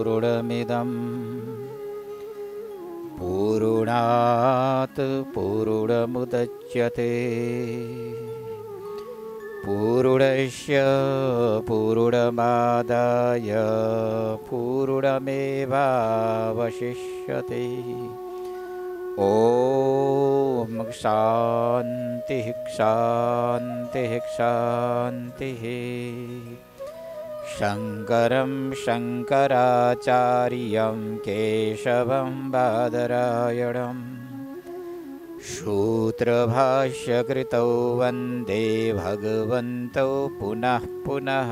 पूर्णमिदं पूर्णात् पूर्णमुदच्यते पूर्णस्य पूर्णमादाय पूर्णमेवावशिष्यते। ॐ शान्तिः शान्तिः शान्तिः। शङ्करं शङ्कराचार्यं केशवं बादरायणं सूत्रभाष्यकृतौ वन्दे भगवन्तौ पुनः पुनः।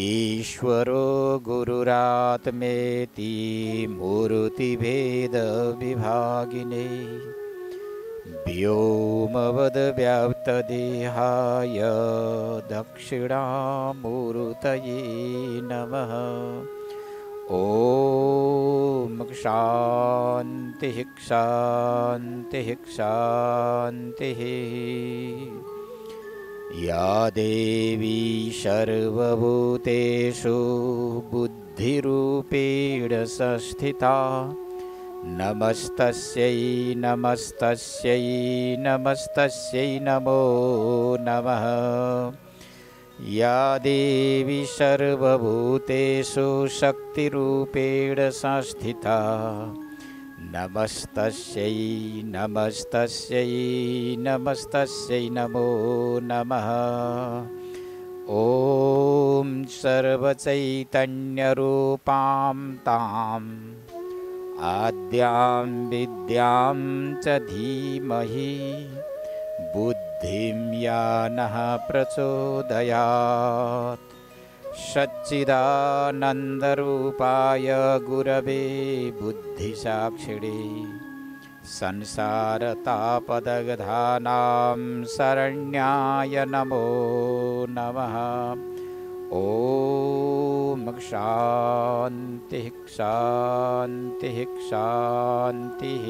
ईश्वरो गुरुरात्मेति मूर्तिभेदविभागिने व्योमवद्व्याप्तदेहाय दक्षिणामूर्तये नमः। ॐ शान्तिः शान्तिः शान्तिः। या देवी सर्वभूतेषु बुद्धिरूपेण संस्थिता नमस्तस्यै नमस्तस्यै नमस्तस्यै नमो नमः। या देवी सर्वभूतेषु शक्तिरूपेण संस्थिता नमस्तस्यै नमस्तस्यै नमस्तस्यै नमो नमः। ॐ सर्वचैतन्यरूपां ताम् आद्यां विद्यां च धीमहि बुद्धिं या नः प्रचोदयात्। सच्चिदानन्दरूपाय गुरवे बुद्धिसाक्षिणे संसारतापदग्धानां शरण्याय नमो नमः। ॐ शान्तिः शान्तिः शान्तिः।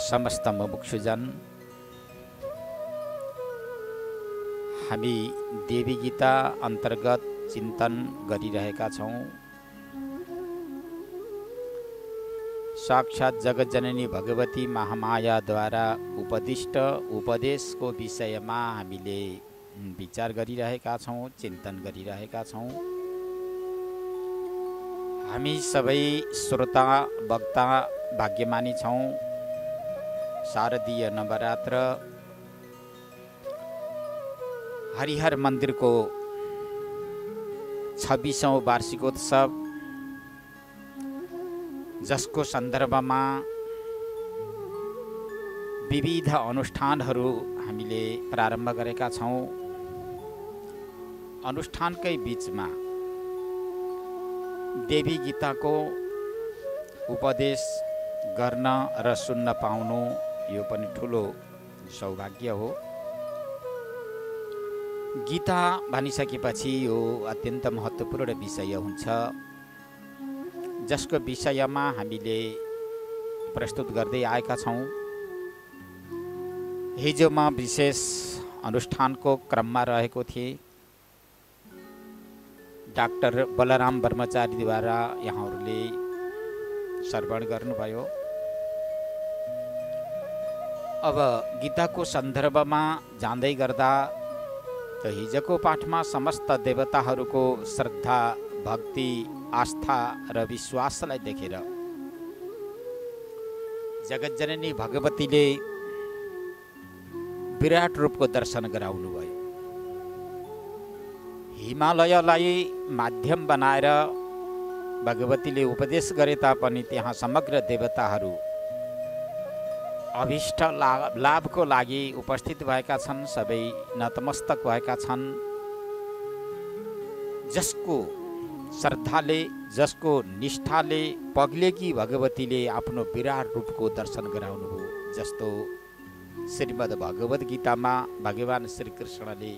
समस्त मुमुक्षुजन, हामी देवी गीता अन्तर्गत चिन्तन गरिरहेका छौं। साक्षात जगतजननी भगवती महामायाद्वारा उपदिष्ट उपदेशको विषयमा हामीले विचार गरिरहेका छौं, चिन्तन गरिरहेका छौं। हामी सबै श्रोता वक्ता भाग्यमानी छौं। शारदीय नवरात्र हरिहर मन्दिरको 26औं वार्षिकोत्सव, जसको सन्दर्भमा विविध अनुष्ठानहरू हामीले प्रारम्भ गरेका छौं। अनुष्ठानकै बीचमा देवी गीताको उपदेश गर्न र सुन्न पाउनु यो पनि ठुलो सौभाग्य हो। गीता भनिसकेपछि यो अत्यन्त महत्त्वपूर्ण विषय हुन्छ, जसको विषयमा हामीले प्रस्तुत गर्दै आएका छौं। हिजो म विशेष अनुष्ठानको क्रममा रहेको थिएँ। डाक्टर बलराम ब्रह्मचारीद्वारा यहाँहरूले श्रवण गर्नुभयो। अब गीताको सन्दर्भमा जाँदै गर्दा त हिजोको पाठमा समस्त देवताहरूको श्रद्धा, भक्ति, आस्था र विश्वासलाई देखेर जगतजननी भगवतीले विराट रूपको दर्शन गराउनु भयो। हिमालयलाई माध्यम बनाएर भगवतीले उपदेश गरे तापनि त्यहाँ समग्र देवताहरू अभिष्ट लाभको लागि उपस्थित भएका छन्, सबै नतमस्तक भएका छन्। जसको श्रद्धाले, जसको निष्ठाले पग्लेकी भगवतीले आफ्नो विराट रूपको दर्शन गराउनुभयो। जस्तो श्रीमद् भगवद गीतामा भगवान श्रीकृष्णले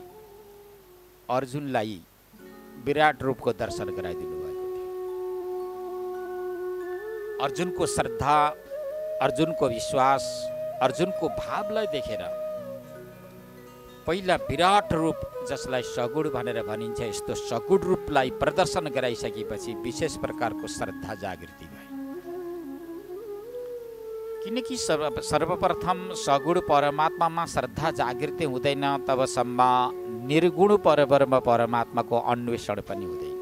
अर्जुनलाई विराट रूपको दर्शन गराइदिनु भएको थियो। अर्जुनको श्रद्धा, अर्जुनको विश्वास, अर्जुनको भावलाई देखेर पहिला विराट रूप जसलाई सगुण भनेर भनिन्छ, यस्तो सगुण रूपलाई प्रदर्शन गराइसकेपछि विशेष प्रकारको श्रद्धा जागृति भयो। किनकि सर्वप्रथम सगुण परमात्मामा श्रद्धा जागृति हुँदैन तबसम्म निर्गुण परब्रह्म परमात्माको अन्वेषण पनि हुँदैन।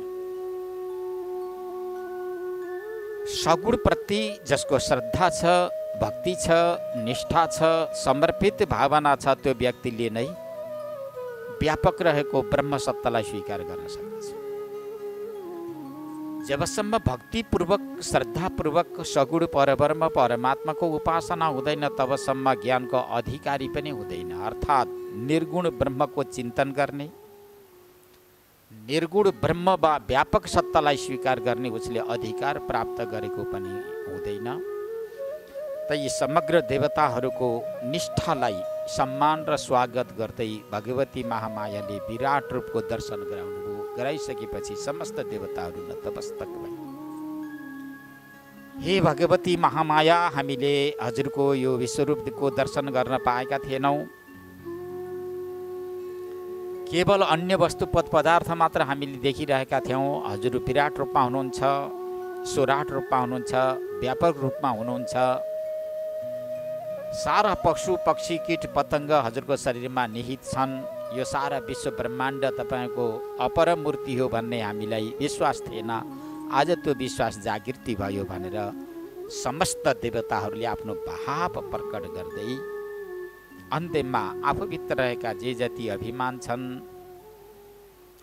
सगुण प्रति जसको श्रद्धा छ, भक्ति छ, निष्ठा छ, समर्पित भावना छ, त्यो व्यक्तिले नै व्यापक रहेको ब्रह्म सत्तालाई स्वीकार गर्न सक्दछ। जबसम्म भक्तिपूर्वक श्रद्धापूर्वक सगुण परब्रह्म परमात्माको उपासना हुँदैन तबसम्म ज्ञानको अधिकारी पनि हुँदैन। अर्थात् निर्गुण ब्रह्मको चिन्तन गर्ने, निर्गुण ब्रह्म वा व्यापक सत्तालाई स्वीकार गर्ने उसले अधिकार प्राप्त गरेको पनि हुँदैन। त यी समग्र देवताहरूको निष्ठालाई सम्मान र स्वागत गर्दै भगवती महामायाले विराट रूपको दर्शन गराउनुभयो। गराइसकेपछि समस्त देवताहरू नतमस्तक भए। हे भगवती महामाया, हामीले हजुरको यो विश्वरूपको दर्शन गर्न पाएका थिएनौँ। केवल अन्य वस्तु पदार्थ मात्र हामीले देखिरहेका थियौँ। हजुर विराट रूपमा हुनुहुन्छ, स्वराट रूपमा हुनुहुन्छ, व्यापक रूपमा हुनुहुन्छ। सारा पशु पक्षी कीट पतङ्ग हजुरको शरीरमा निहित छन्। यो सारा विश्व ब्रह्माण्ड तपाईँको अपर मूर्ति हो भन्ने हामीलाई विश्वास थिएन। आज त्यो विश्वास जागृति भयो भनेर समस्त देवताहरूले आफ्नो भाव प्रकट गर्दै अन्त्यमा आफूभित्र रहेका जे जति अभिमान छन्,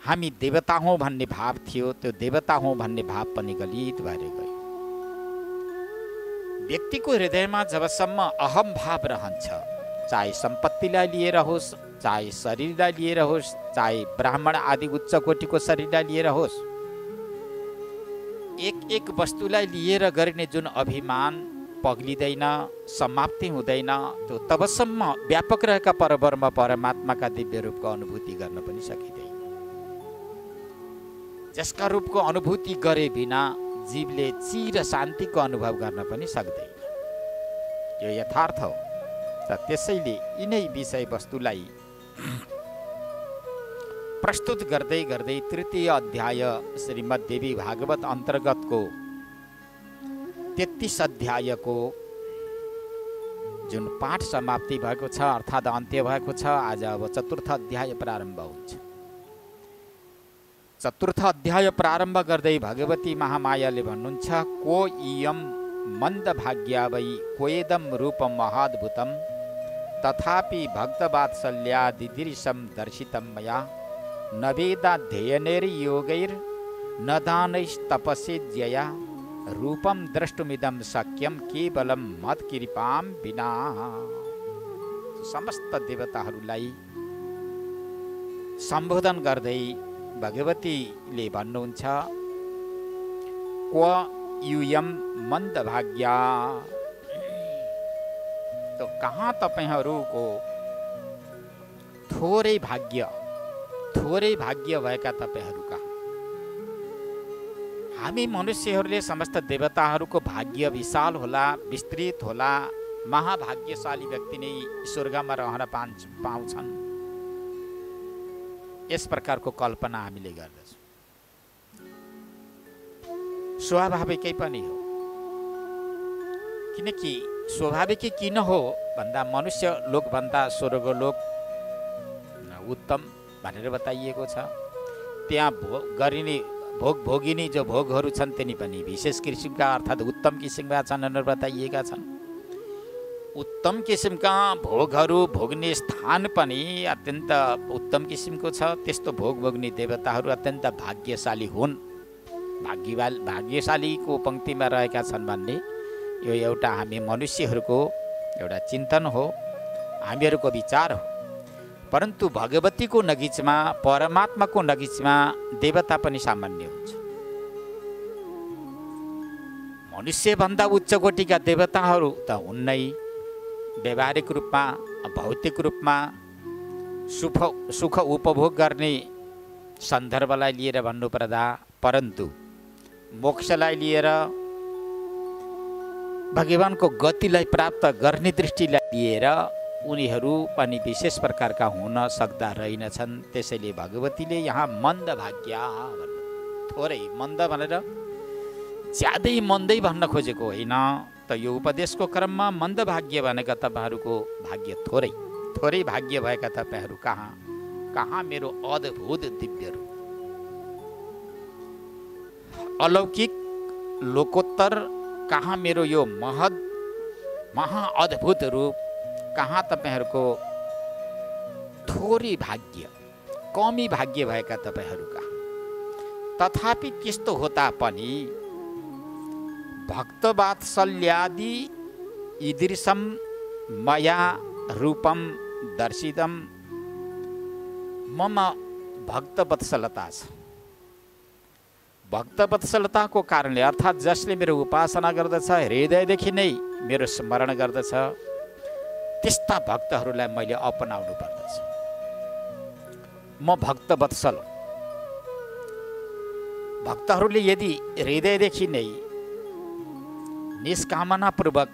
हामी देवता हौँ भन्ने भाव थियो, त्यो देवता हौँ भन्ने भाव पनि गलित भएर गयो। व्यक्तिको हृदयमा जबसम्म अहम भाव रहन्छ, चाहे सम्पत्तिलाई लिएर होस्, चाहे शरीरलाई लिएर होस्, चाहे ब्राह्मण आदि उच्च कोटिको शरीरलाई लिएर होस्, एक एक वस्तुलाई लिएर गरिने जुन अभिमान पग्लिँदैन, समाप्ति हुँदैन, त्यो तबसम्म व्यापक रहेका परब्रह्म परमात्माका दिव्य रूपको अनुभूति गर्न पनि सकिँदैन। जसका रूपको अनुभूति गरे बिना जीवले चिर शान्तिको अनुभव गर्न पनि सक्दैन। यो यथार्थ हो। त त्यसैले यिनै विषय वस्तुलाई प्रस्तुत गर्दै गर्दै तृतीय अध्याय श्रीमद्देवी भागवत अन्तर्गतको 33 अध्यायको जुन पाठ समाप्ति भएको छ, अर्थात् अन्त्य भएको छ, आज अब चतुर्थ अध्याय प्रारम्भ हुन्छ। चतुर्थ अध्याय प्रारम्भ गर्दै भगवती महामायाले भन्नुहुन्छ, को इयं मन्दभाग्या वै कोयदम रूपम महाद्भुतम तथापि भक्तवात्सल्या दिदृशं दर्शितं मया न वेदाध्ययनैर्योगैर् न दानैस्तपस्यैर्जया रूपम द्रष्टुमिदं शक्यम केवलम मत्कृपां विना। समस्त देवताहरूलाई सम्बोधन गर्दै भगवतीले भन्नुहुन्छ, क्व यूयम मन्दभाग्या, तो कहाँ तपाईहरूको थोरै भाग्य भएका तपाईहरू कहाँ? हामी मनुष्यहरूले समस्त देवताहरूको भाग्य विशाल होला, विस्तृत होला, महाभाग्यशाली व्यक्ति नै स्वर्गमा रहन पाउँछन्, यस प्रकारको कल्पना हामीले गर्दछौँ। स्वाभाविकै पनि हो। किनकि स्वाभाविकै किन हो भन्दा मनुष्य लोकभन्दा स्वर्गलोक उत्तम भनेर बताइएको छ। त्यहाँ गरिने भोगिने जो भोगहरू छन् तिनी पनि विशेष किसिमका अर्थात् उत्तम किसिमका छन् भनेर बताइएका छन्। उत्तम किसिमका भोगहरू भोग्ने स्थान पनि अत्यन्त उत्तम किसिमको छ। त्यस्तो भोग भोग्ने देवताहरू अत्यन्त भाग्यशाली हुन्, भाग्यशालीको पङ्क्तिमा रहेका छन् भन्ने यो एउटा हामी मनुष्यहरूको एउटा चिन्तन हो, हामीहरूको विचार हो। परन्तु भगवतीको नगिचमा, परमात्माको नगिचमा देवता पनि सामान्य हुन्छ। मनुष्यभन्दा उच्च कोटिका देवताहरू त हुन्नै। व्यावहारिक रूपमा, भौतिक रूपमा सुख उपभोग गर्ने सन्दर्भलाई लिएर भन्नुपर्दा, परन्तु मोक्षलाई लिएर भगवानको गतिलाई प्राप्त गर्ने दृष्टिलाई लिएर उनीहरू पनि विशेष प्रकारका हुन सक्दा रहेनछन्। त्यसैले भगवतीले यहाँ मन्द भाग्य भन्नु, थोरै मन्द भनेर ज्यादै मन्दै भन्न खोजेको होइन। त यो उपदेशको क्रममा मन्द भाग्य भनेका तपाईँहरूको भाग्य थोरै थोरै भाग्य भएका तपाईँहरू कहाँ मेरो अद्भुत दिव्य रूप, अलौकिक लोकोत्तर कहाँ मेरो यो महाअद्भुत रूप, कहाँ तपाईँहरूको थोरै भाग्य, कमी भाग्य भएका तपाईँहरूका। तथापि त्यस्तो होता पनि भक्तवात्सल्यादि ईदृशं मया रूपम दर्शितम मम भक्तवत्सलता छ। भक्तवत्सलताको कारणले अर्थात् जसले मेरो उपासना गर्दछ, हृदयदेखि नै मेरो स्मरण गर्दछ, त्यस्ता भक्तहरूलाई मैले अपनाउनु पर्दछ। म भक्तवत्सल। भक्तहरूले यदि हृदयदेखि नै निष्कामनापूर्वक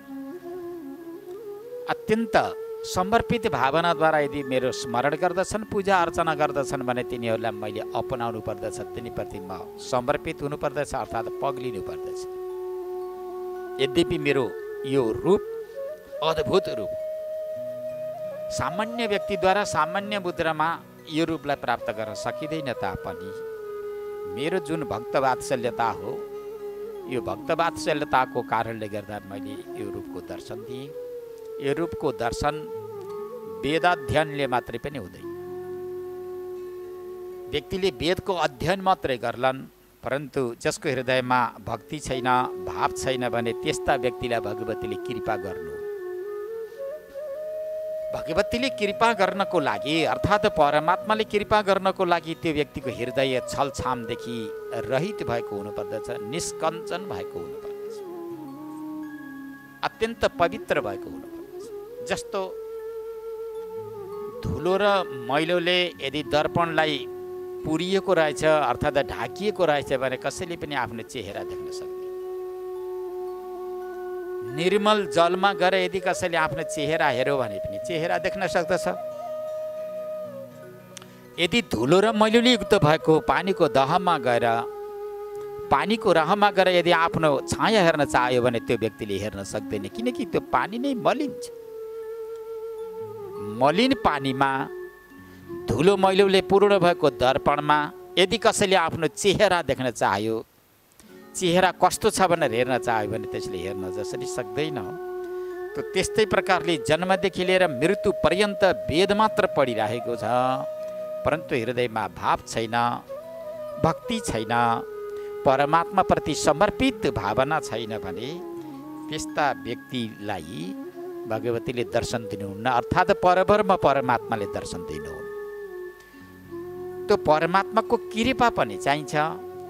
अत्यन्त समर्पित भावनाद्वारा यदि मेरो स्मरण गर्दछन्, पूजा अर्चना गर्दछन् भने तिनीहरूलाई मैले अपनाउनु पर्दछ, तिनीप्रति म समर्पित हुनुपर्दछ, अर्थात् पग्लिनु पर्दछ। यद्यपि मेरो यो रूप अद्भुत रूप, सामान्य व्यक्तिद्वारा सामान्य मुद्रामा यो रूपलाई प्राप्त गर्न सकिँदैन तापनि मेरो जुन भक्तवात्सल्यता हो, यो भक्तवात्सल्यताको कारणले गर्दा मैले यो रूपको दर्शन दिएँ। यो रूपको दर्शन वेदाध्ययनले मात्रै पनि हुँदैन। व्यक्तिले वेदको अध्ययन मात्रै गर्लान्, परन्तु जसको हृदयमा भक्ति छैन, भाव छैन भने त्यस्ता व्यक्तिलाई भगवतीले कृपा गर्नु। भगवतीले कृपा गर्नको लागि अर्थात् परमात्माले कृपा गर्नको लागि त्यो व्यक्तिको हृदय छलछामदेखि रहित भएको हुनुपर्दछ, निष्कञ्चन भएको हुनुपर्दछ, अत्यन्त पवित्र भएको हुनुपर्दछ। जस्तो धुलो र मैलोले यदि दर्पणलाई पुरिएको रहेछ अर्थात् ढाकिएको रहेछ भने कसैले पनि आफ्नो चेहरा देख्न सक्दैन। निर्मल जलमा गएर यदि कसैले आफ्नो चेहरा हेर्यो भने पनि चेहरा देख्न सक्दछ। यदि धुलो र मैलोले युक्त भएको पानीको दहमा गएर, पानीको रहमा गएर यदि आफ्नो छाया हेर्न चाह्यो भने त्यो व्यक्तिले हेर्न सक्दैन, किनकि त्यो पानी नै मलिन छ। मलिन पानीमा, धुलो मैलोले पूर्ण भएको दर्पणमा यदि कसैले आफ्नो चेहरा देख्न चाह्यो, चेहरा कस्तो छ भनेर हेर्न चाह्यो भने त्यसले हेर्न जसरी सक्दैन। त त्यस्तै प्रकारले जन्मदेखि लिएर मृत्यु पर्यन्त वेद मात्र पढिरहेको छ, परन्तु हृदयमा भाव छैन, भक्ति छैन, परमात्माप्रति समर्पित भावना छैन भने त्यस्ता व्यक्तिलाई भगवतीले दर्शन दिनुहुन्न, अर्थात् परब्रह्म परमात्माले दर्शन दिनुहुन्न। त्यो परमात्माको कृपा पनि चाहिन्छ।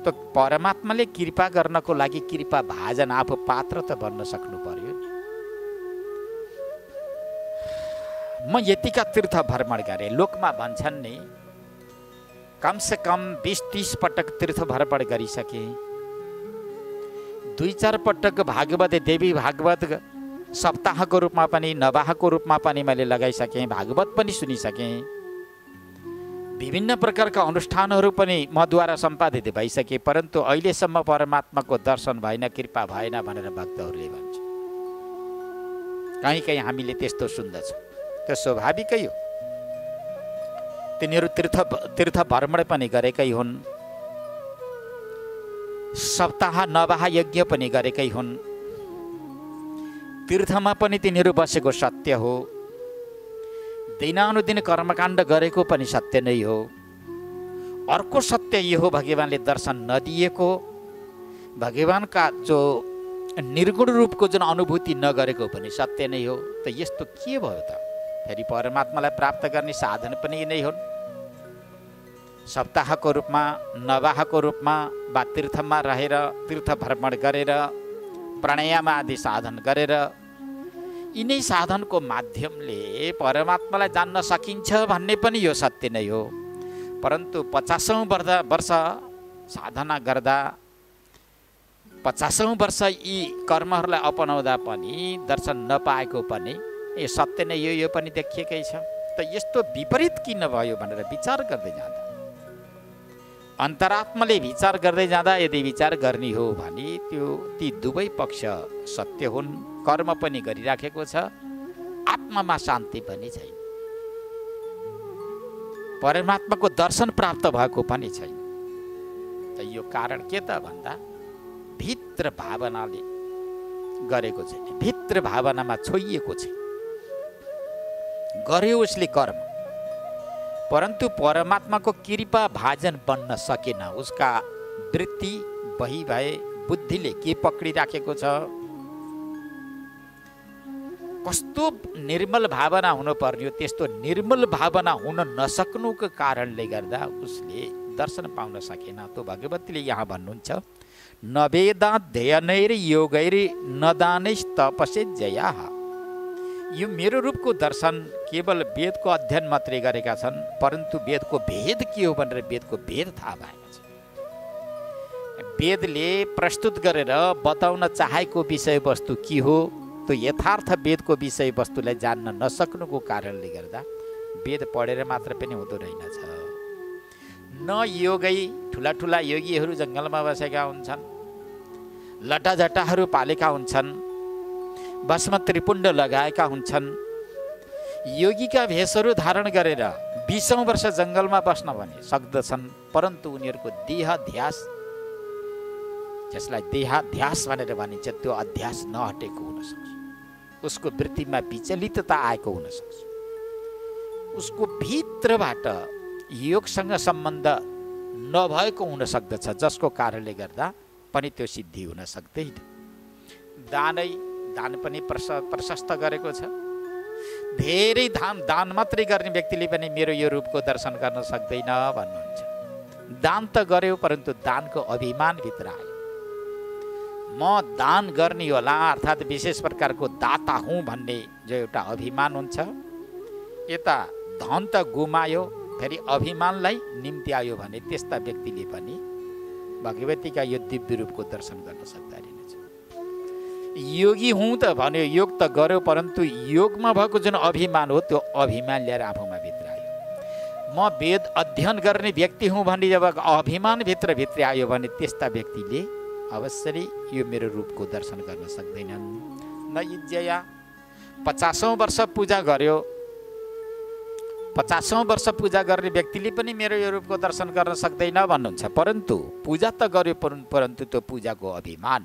त्यो परमात्माले कृपा गर्नको लागि कृपा भाजन आफू पात्र त बन्न सक्नु पर्यो। म यतिका तीर्थ भ्रमण गरेँ, लोकमा भन्छन् नि कमसे कम 20-30 पटक तीर्थ भ्रमण गरिसकेँ। 2-4 पटक भागवत, देवी भागवत सप्ताहको रूपमा पनि नवाहको रूपमा पनि मैले लगाइसकेँ, भागवत पनि सुनिसकेँ। विभिन्न प्रकारका अनुष्ठानहरू पनि मद्वारा सम्पादित भइसके, परन्तु अहिलेसम्म परमात्माको दर्शन भएन, कृपा भएन भनेर भक्तहरूले भन्छ। कहीँ हामीले त्यस्तो सुन्दछौँ, त्यो स्वाभाविकै हो। तिनीहरू तीर्थ भ्रमण पनि गरेकै हुन्, सप्ताह नवाह यज्ञ पनि गरेकै हुन्, तीर्थमा पनि तिनीहरू बसेको सत्य हो, दिनानुदिन कर्मकाण्ड गरेको पनि सत्य नै हो। अर्को सत्य यो हो, भगवानले दर्शन नदिएको, भगवानका जो निर्गुण रूपको जुन अनुभूति नगरेको पनि सत्य नै हो। त यस्तो के भयो त? फेरि परमात्मालाई प्राप्त गर्ने साधन पनि यिनै हुन्। सप्ताहको रूपमा, नवाहको रूपमा वा तीर्थमा रहेर, तीर्थ भ्रमण गरेर, प्राणायाम आदि साधन गरेर, यिनै साधनको माध्यमले परमात्मालाई जान्न सकिन्छ भन्ने पनि यो सत्य नै हो। परन्तु 50औं वर्ष साधना गर्दा, 50औं वर्ष यी कर्महरूलाई अपनाउँदा पनि दर्शन नपाएको पनि ए सत्य नै यो पनि देखिएकै छ, त यस्तो विपरीत किन भयो भनेर विचार गर्दै जाँदा, अन्तरात्माले विचार गर्दै जाँदा यदि विचार गर्ने हो भने ती दुवै पक्ष सत्य हुन्। कर्म पनि गरिराखेको छ, आत्मामा शान्ति पनि छैन, परमात्माको दर्शन प्राप्त भएको पनि छैन। त यो कारण के त भन्दा भित्र भावनाले गरेको छैन, भित्र भावनामा छोइएको छैन। गर्यो उसले कर्म, परन्तु परमात्माको कृपा भाजन बन्न सकेन। उसका वृत्ति बही भए, बुद्धिले के पक्रिराखेको छ, कस्तो निर्मल भावना हुनुपर्ने हो, त्यस्तो निर्मल भावना हुन नसक्नुको कारणले गर्दा उसले दर्शन पाउन सकेन। तो भगवतीले यहाँ भन्नुहुन्छ, नवेदाध्ययनैर योगैर नदानैस्तपसे जयाः। यो मेरो रूपको दर्शन केवल वेदको अध्ययन मात्रै गरेका छन्, परन्तु वेदको भेद के हो भनेर वेदको भेद थाहा भएको छ। वेदले प्रस्तुत गरेर बताउन चाहेको विषयवस्तु के हो, त्यो यथार्थ वेदको विषयवस्तुलाई जान्न नसक्नुको कारणले गर्दा वेद पढेर मात्र पनि हुँदो रहेनछ। न योगै, ठुला ठुला योगीहरू जङ्गलमा बसेका हुन्छन्, लटाझटाहरू पालेका हुन्छन्, भस्म त्रिपुण्ड लगाएका हुन्छन्, योगीका भेषहरू धारण गरेर 20औं वर्ष जङ्गलमा बस्न भने सक्दछन्, परन्तु उनीहरूको देहाध्यास, जसलाई देहाध्यास भनेर भनिन्छ, त्यो अध्यास नहटेको हुन सक्छ। उसको वृत्तिमा विचलितता आएको हुन सक्छ। उसको भित्रबाट योगसँग सम्बन्ध नभएको हुन सक्दछ, जसको कारणले गर्दा पनि त्यो सिद्धि हुन सक्दैन। दान पनि प्रशस्त गरेको छ। धेरै दान मात्रै गर्ने व्यक्तिले पनि मेरो यो रूपको दर्शन गर्न सक्दैन भन्नुहुन्छ। दान त गर्यो, परन्तु दानको अभिमान भित्र आयो। म दान गर्ने होला, अर्थात् विशेष प्रकारको दाता हुँ भन्ने जो एउटा अभिमान हुन्छ, यता धन त गुमायो, फेरि अभिमानलाई निम्ति आयो भने त्यस्ता व्यक्तिले पनि भगवतीका यो दिव्य रूपको दर्शन गर्न सक्दैन। योगी हुँ त भन्यो, योग त गर्यो, परन्तु योगमा भएको जुन अभिमान हो, त्यो अभिमान ल्याएर आफूमा भित्र आयो। म वेद अध्ययन गर्ने व्यक्ति हुँ भन्ने जब अभिमान भित्र आयो भने त्यस्ता व्यक्तिले अवश्य नै यो मेरो रूपको दर्शन गर्न सक्दैनन्। न इज्जया, 50औं वर्ष पूजा गर्यो, 50औं वर्ष पूजा गर्ने व्यक्तिले पनि मेरो यो रूपको दर्शन गर्न सक्दैन भन्नुहुन्छ। परन्तु पूजा त गर्यो, परन्तु त्यो पूजाको अभिमान,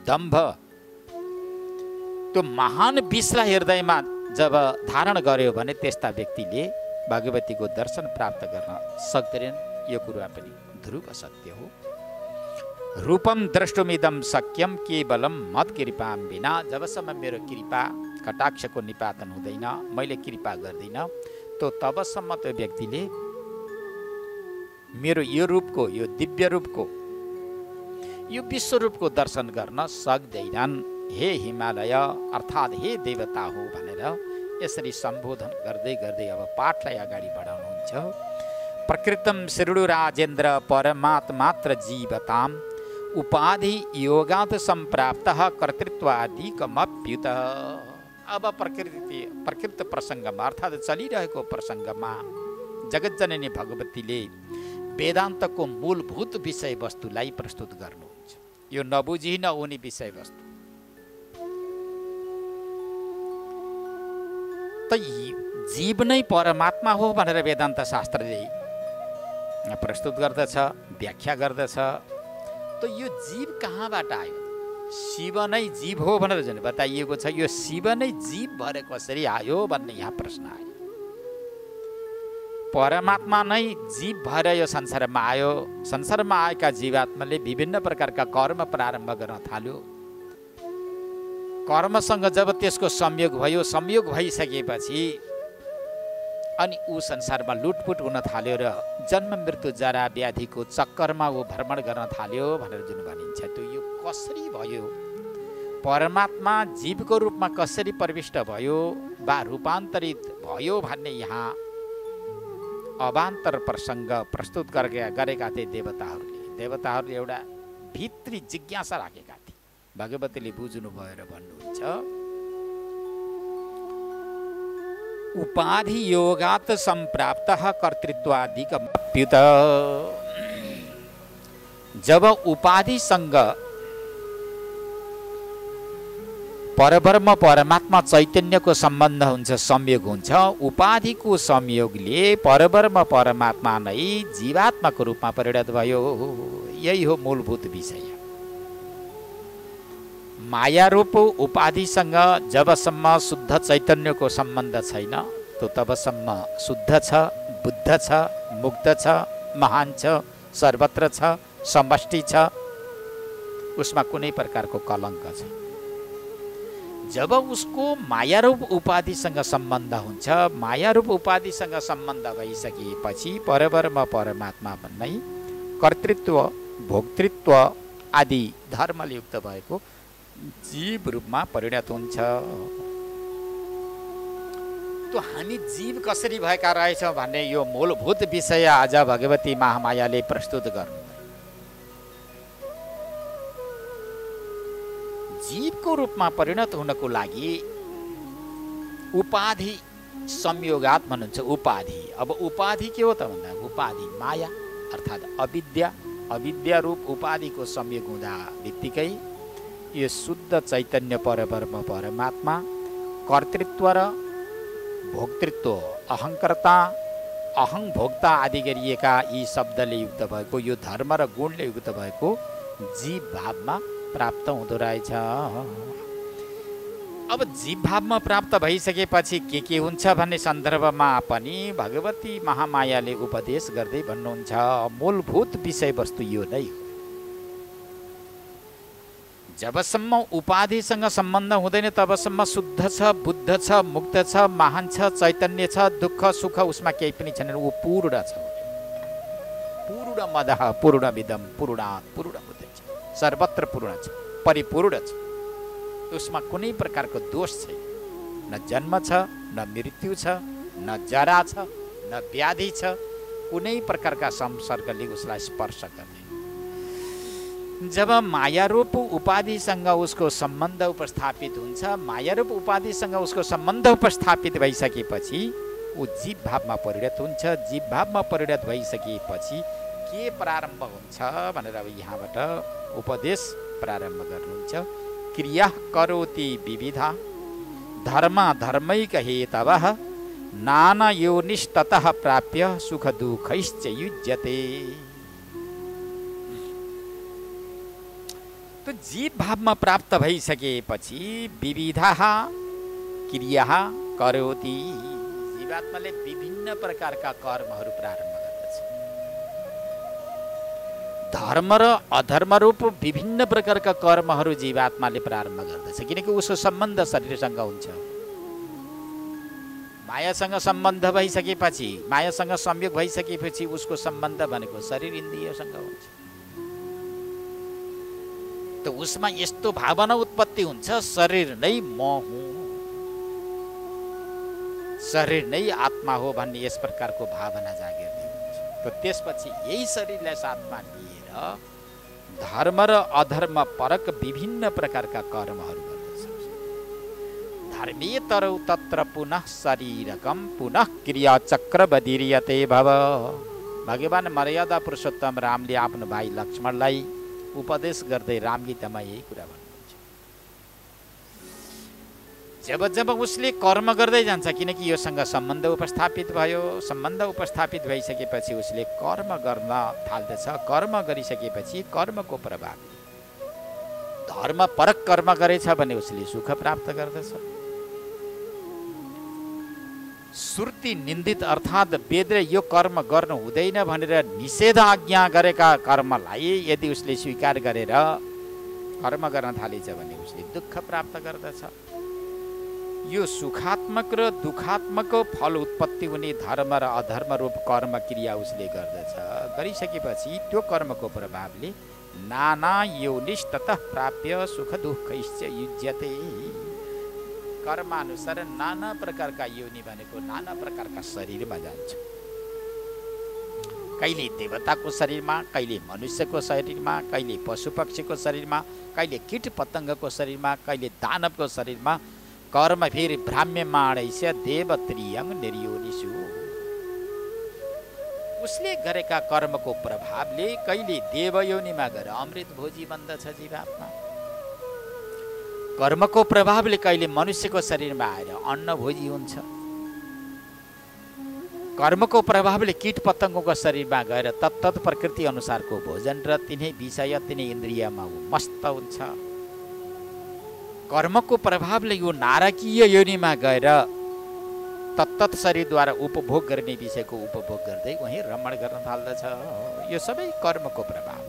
दम्भ, त्यो महान विषलाई हृदयमा जब धारण गर्यो भने त्यस्ता व्यक्तिले भगवतीको दर्शन प्राप्त गर्न सक्दैनन्। यो कुरा पनि ध्रुव सत्य हो। रूपम द्रष्टुमिदम सक्यम केवलम मत कृपाम बिना। जबसम्म मेरो कृपा कटाक्षको निपातन हुँदैन, मैले कृपा गर्दिनँ, तो तबसम्म त्यो व्यक्तिले मेरो यो रूपको, यो दिव्य रूपको, यो विश्व रूपको दर्शन गर्न सक्दैनन्। हे हिमालय अर्थात् हे देवता हो भनेर यसरी सम्बोधन गर्दै गर्दै अब पाठलाई अगाडि बढाउनुहुन्छ। प्रकृतम शृणु राजेन्द्र परमात्मात्र जीवताम उपाधि योगात् सम्प्राप्त कर्तृत्वादिकमप्युत। अब प्रकृत प्रसङ्गमा अर्थात् चलिरहेको प्रसङ्गमा जगज्जननी भगवतीले वेदान्तको मूलभूत विषयवस्तुलाई प्रस्तुत गर्नुहुन्छ। यो नबुझी नहुने विषयवस्तु त जीव नै परमात्मा हो भनेर वेदान्त शास्त्रले प्रस्तुत गर्दछ, व्याख्या गर्दछ। त यो जीव कहाँबाट आयो? शिव नै जीव हो भनेर जुन बताइएको छ, यो शिव नै जीव भएर कसरी आयो भन्ने यहाँ प्रश्न आयो। परमात्मा नै जीव भएर यो संसारमा आयो। संसारमा आएका जीवात्माले विभिन्न प्रकारका कर्म प्रारम्भ गर्न थाल्यो। कर्मसँग जब त्यसको संयोग भयो, संयोग भइसकेपछि अनि ऊ संसारमा लुटपुट हुन थाल्यो र जन्म मृत्यु जरा व्याधिको चक्करमा ऊ भ्रमण गर्न थाल्यो भनेर जुन भनिन्छ, त्यो यो कसरी भयो? परमात्मा जीवको रूपमा कसरी प्रविष्ट भयो वा रूपान्तरित भयो भन्ने यहाँ अवान्तर प्रसङ्ग प्रस्तुत गरेका थिए देवताहरूले एउटा भित्री जिज्ञासा राखेका थिए। भगवतीले बुझ्नु भएर भन्नुहुन्छ, उपाधि योगात् संप्राप्तः कर्तृत्वादिकमप्युत। जब उपाधिसँग परब्रह्म परमात्मा चैतन्यको सम्बन्ध हुन्छ, संयोग हुन्छ, उपाधिको संयोगले परब्रह्म परमात्मा नै जीवात्माको रूपमा परिणत भयो। यही हो मूलभूत विषय। मायारूप उपाधिसँग जबसम्म शुद्ध चैतन्यको सम्बन्ध छैन, तो तबसम्म शुद्ध छ, बुद्ध छ, मुक्त छ, महान छ, सर्वत्र छ, समष्टि छ, उसमा कुनै प्रकारको कलङ्क छ। जब उसको मायारूप उपाधिसँग सम्बन्ध हुन्छ, मायारूप उपाधिसँग सम्बन्ध भइसकेपछि परब्रह्म परमात्मा भन्ने कर्तृत्व भोक्तृत्व आदि धर्मले युक्त भएको जीव रूपमा परिणत हुन्छ। तो हामी जीव कसरी भएका रहेछौँ भन्ने यो मूलभूत विषय आज भगवती महामायाले प्रस्तुत गर्नु। जीवको रूपमा परिणत हुनको लागि उपाधि संयोगात् भन्नुहुन्छ। उपाधि, अब उपाधि के हो त भन्दा उपाधि माया अर्थात् अविद्या, अविद्या रूप उपाधिको संयोग हुँदा बित्तिकै यो शुद्ध चैतन्य परब्रह्म परमात्मा कर्तृत्व र भोक्तृत्व, अहङ्कर्ता, अहङ भोक्ता आदि गरिएका यी शब्दले युक्त भएको, यो धर्म र गुणले युक्त भएको जीव भावमा प्राप्त हुँदो रहेछ। अब जीव भावमा प्राप्त भइसकेपछि के हुन्छ भन्ने सन्दर्भमा पनि भगवती महामायाले उपदेश गर्दै भन्नुहुन्छ, मूलभूत विषयवस्तु यो नै हो। जबसम्म उपाधिसँग सम्बन्ध हुँदैन तबसम्म शुद्ध छ, बुद्ध छ, मुक्त छ, महान छ, चैतन्य छ, दुःख सुख उसमा केही पनि छैन। ऊ पूर्ण छ। पूर्ण मदः पूर्णमिदं पूर्णात् पूर्णमुदच्यते, सर्वत्र पूर्ण छ, परिपूर्ण छ। उसमा कुनै प्रकारको दोष छैन। न जन्म छ, न मृत्यु छ, न जरा छ, न व्याधि छ, कुनै प्रकारका संसर्गले उसलाई स्पर्श गर्दैन। जब मायारूप उपाधिसँग उसको सम्बन्ध उपस्थापित हुन्छ, मायारूप उपाधिसँग उसको सम्बन्ध उपस्थापित भइसकेपछि ऊ जीव भावमा परिणत हुन्छ। जीव भावमा परिणत भइसकेपछि के प्रारम्भ हुन्छ भनेर अब यहाँबाट उपदेश प्रारम्भ गर्नुहुन्छ। क्रिया करोति विविधा धर्म धर्मैक हेतवः नाना योनिस्ततः प्राप्य सुख दुःखैश्च युज्यते। तो जीव भावमा प्राप्त भइसकेपछि विविधा क्रिया करोति, जीवात्माले विभिन्न प्रकारका कर्महरू प्रारम्भ गर्दछ। धर्म र अधर्म रूप विभिन्न प्रकारका कर्महरू जीवात्माले प्रारम्भ गर्दछ, किनकि उसको सम्बन्ध शरीरसँग हुन्छ। मायासँग सम्बन्ध भइसकेपछि, मायासँग संयोग भइसकेपछि उसको सम्बन्ध भनेको शरीर इन्द्रियसँग हुन्छ। तो उसमा यस्तो भावना उत्पत्ति हुन्छ, शरीर नै म हुँ, शरीर नै आत्मा हो भन्ने यस प्रकारको भावना जागिर्दै हुन्छ। तो त्यसपछि यही शरीरलाई साथमा लिएर धर्म र अधर्म परक विभिन्न प्रकारका कर्महरू गर्दछ। धर्मेतरौ तत्र पुनः शरीरकम पुनः क्रियाचक्र बदिर्यते भव। भगवान मर्यादा पुरुषोत्तम रामले आफ्नो भाइ लक्ष्मणलाई उपदेश गर्दै रामगीतामा यही कुरा भन्नुहुन्छ। जब जब उसले कर्म गर्दै जान्छ, किनकि योसँग सम्बन्ध उपस्थापित भयो, सम्बन्ध उपस्थापित भइसकेपछि उसले कर्म गर्न थाल्दछ। कर्म गरिसकेपछि कर्मको प्रभाव धर्म परक कर्म गरेछ भने उसले सुख प्राप्त गर्दछ। श्रुति निन्दित अर्थात् वेदले यो कर्म गर्नु हुँदैन भनेर निषेध आज्ञा गरेका कर्मलाई यदि उसले स्वीकार गरेर कर्म गर्न थालेछ भने उसले दुःख प्राप्त गर्दछ। यो सुखात्मक र दुःखात्मक फल उत्पत्ति हुने धर्म र अधर्म रूप कर्म क्रिया उसले गर्दछ। गरिसकेपछि त्यो कर्मको प्रभावले नाना योनिस्ततः प्राप्य सुख दुःखैश्च युज्यते। कर्मानुसार नाना प्रकारका योनि भनेको नाना प्रकारका शरीरमा जान्छ। कहिले देवताको शरीरमा, कहिले मनुष्यको शरीरमा, कहिले पशु पक्षीको शरीरमा, कहिले कीट पतङ्गको शरीरमा, कहिले दानवको शरीरमा, कर्म फेरि भ्राम्यमाणैस देवत्रियङ निर्योनिषु। उसले गरेका कर्मको प्रभावले कहिले देवयोनिमा गएर अमृत भोजी बन्दछ जीवात्मा, कर्मको प्रभावले कहिले मनुष्यको शरीरमा आएर अन्न भोजी हुन्छ, कर्मको प्रभावले कीट पतङ्गको शरीरमा गएर तत्तत् प्रकृति अनुसारको भोजन र तिनै विषय तिनै इन्द्रियमा मस्त हुन्छ। कर्मको प्रभावले यो नारकीय योनिमा गएर तत्तत् शरीरद्वारा उपभोग गर्ने विषयको उपभोग गर्दै वहीँ रमण गर्न थाल्दछ। यो सबै कर्मको प्रभाव।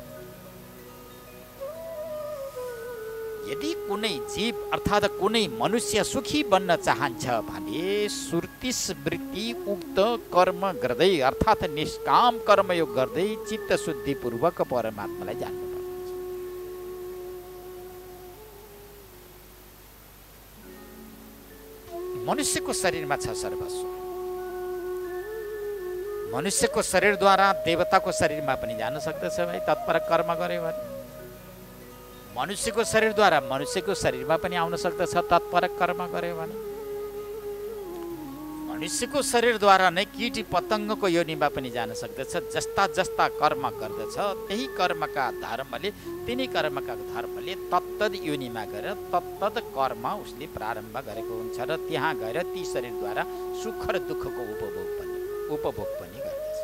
यदि कुनै जीव अर्थात् कुनै मनुष्य सुखी बन्न चाहन्छ भने सुरती स्मृति उक्त कर्म गर्दै अर्थात् निष्काम कर्मयोग गर्दै चित्त शुद्धिपूर्वक परमात्मालाई जान्नुपर्छ। मनुष्यको शरीरमा छ सर्वस्व। मनुष्यको शरीरद्वारा देवताको शरीरमा पनि जान सक्दछ भाइ, तत्पर कर्म गर्यो भने। मनुष्यको शरीरद्वारा मनुष्यको शरीरमा पनि आउन सक्दछ तत्पर कर्म गर्यो भने। मनुष्यको शरीरद्वारा नै कीट पतङ्गको योनिमा पनि जान सक्दछ। जस्ता जस्ता कर्म गर्दछ त्यही कर्मका धर्मले तिनै कर्मका धर्मले तत्तद योनिमा गएर तत्तद कर्म उसले प्रारम्भ गरेको हुन्छ र त्यहाँ गएर ती शरीरद्वारा सुख र दुःखको उपभोग पनि गर्दछ।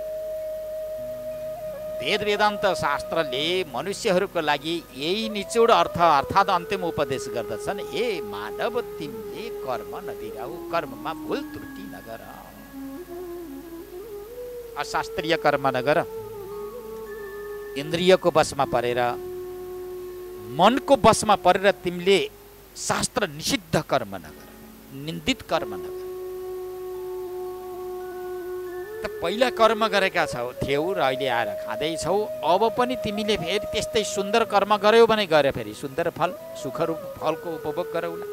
वेद वेदान्त शास्त्रले मनुष्यहरूको लागि यही निचोड अर्थ अर्थात् अन्तिम उपदेश गर्दछन्, हे मानव तिमीले कर्म नबिराऊ, कर्ममा भुल त्रुटि नगर, अशास्त्रीय कर्म नगर, इन्द्रियको बसमा परेर मनको बसमा परेर तिमीले शास्त्र निषिद्ध कर्म नगर, निन्दित कर्म नगर। पहिला कर्म गरेका थियौ र अहिले आएर खाँदैछौ, अब पनि तिमीले फेरि त्यस्तै सुन्दर कर्म गर्यौ भने गएर फेरि सुन्दर फल सुखरूप फलको उपभोग गरौला।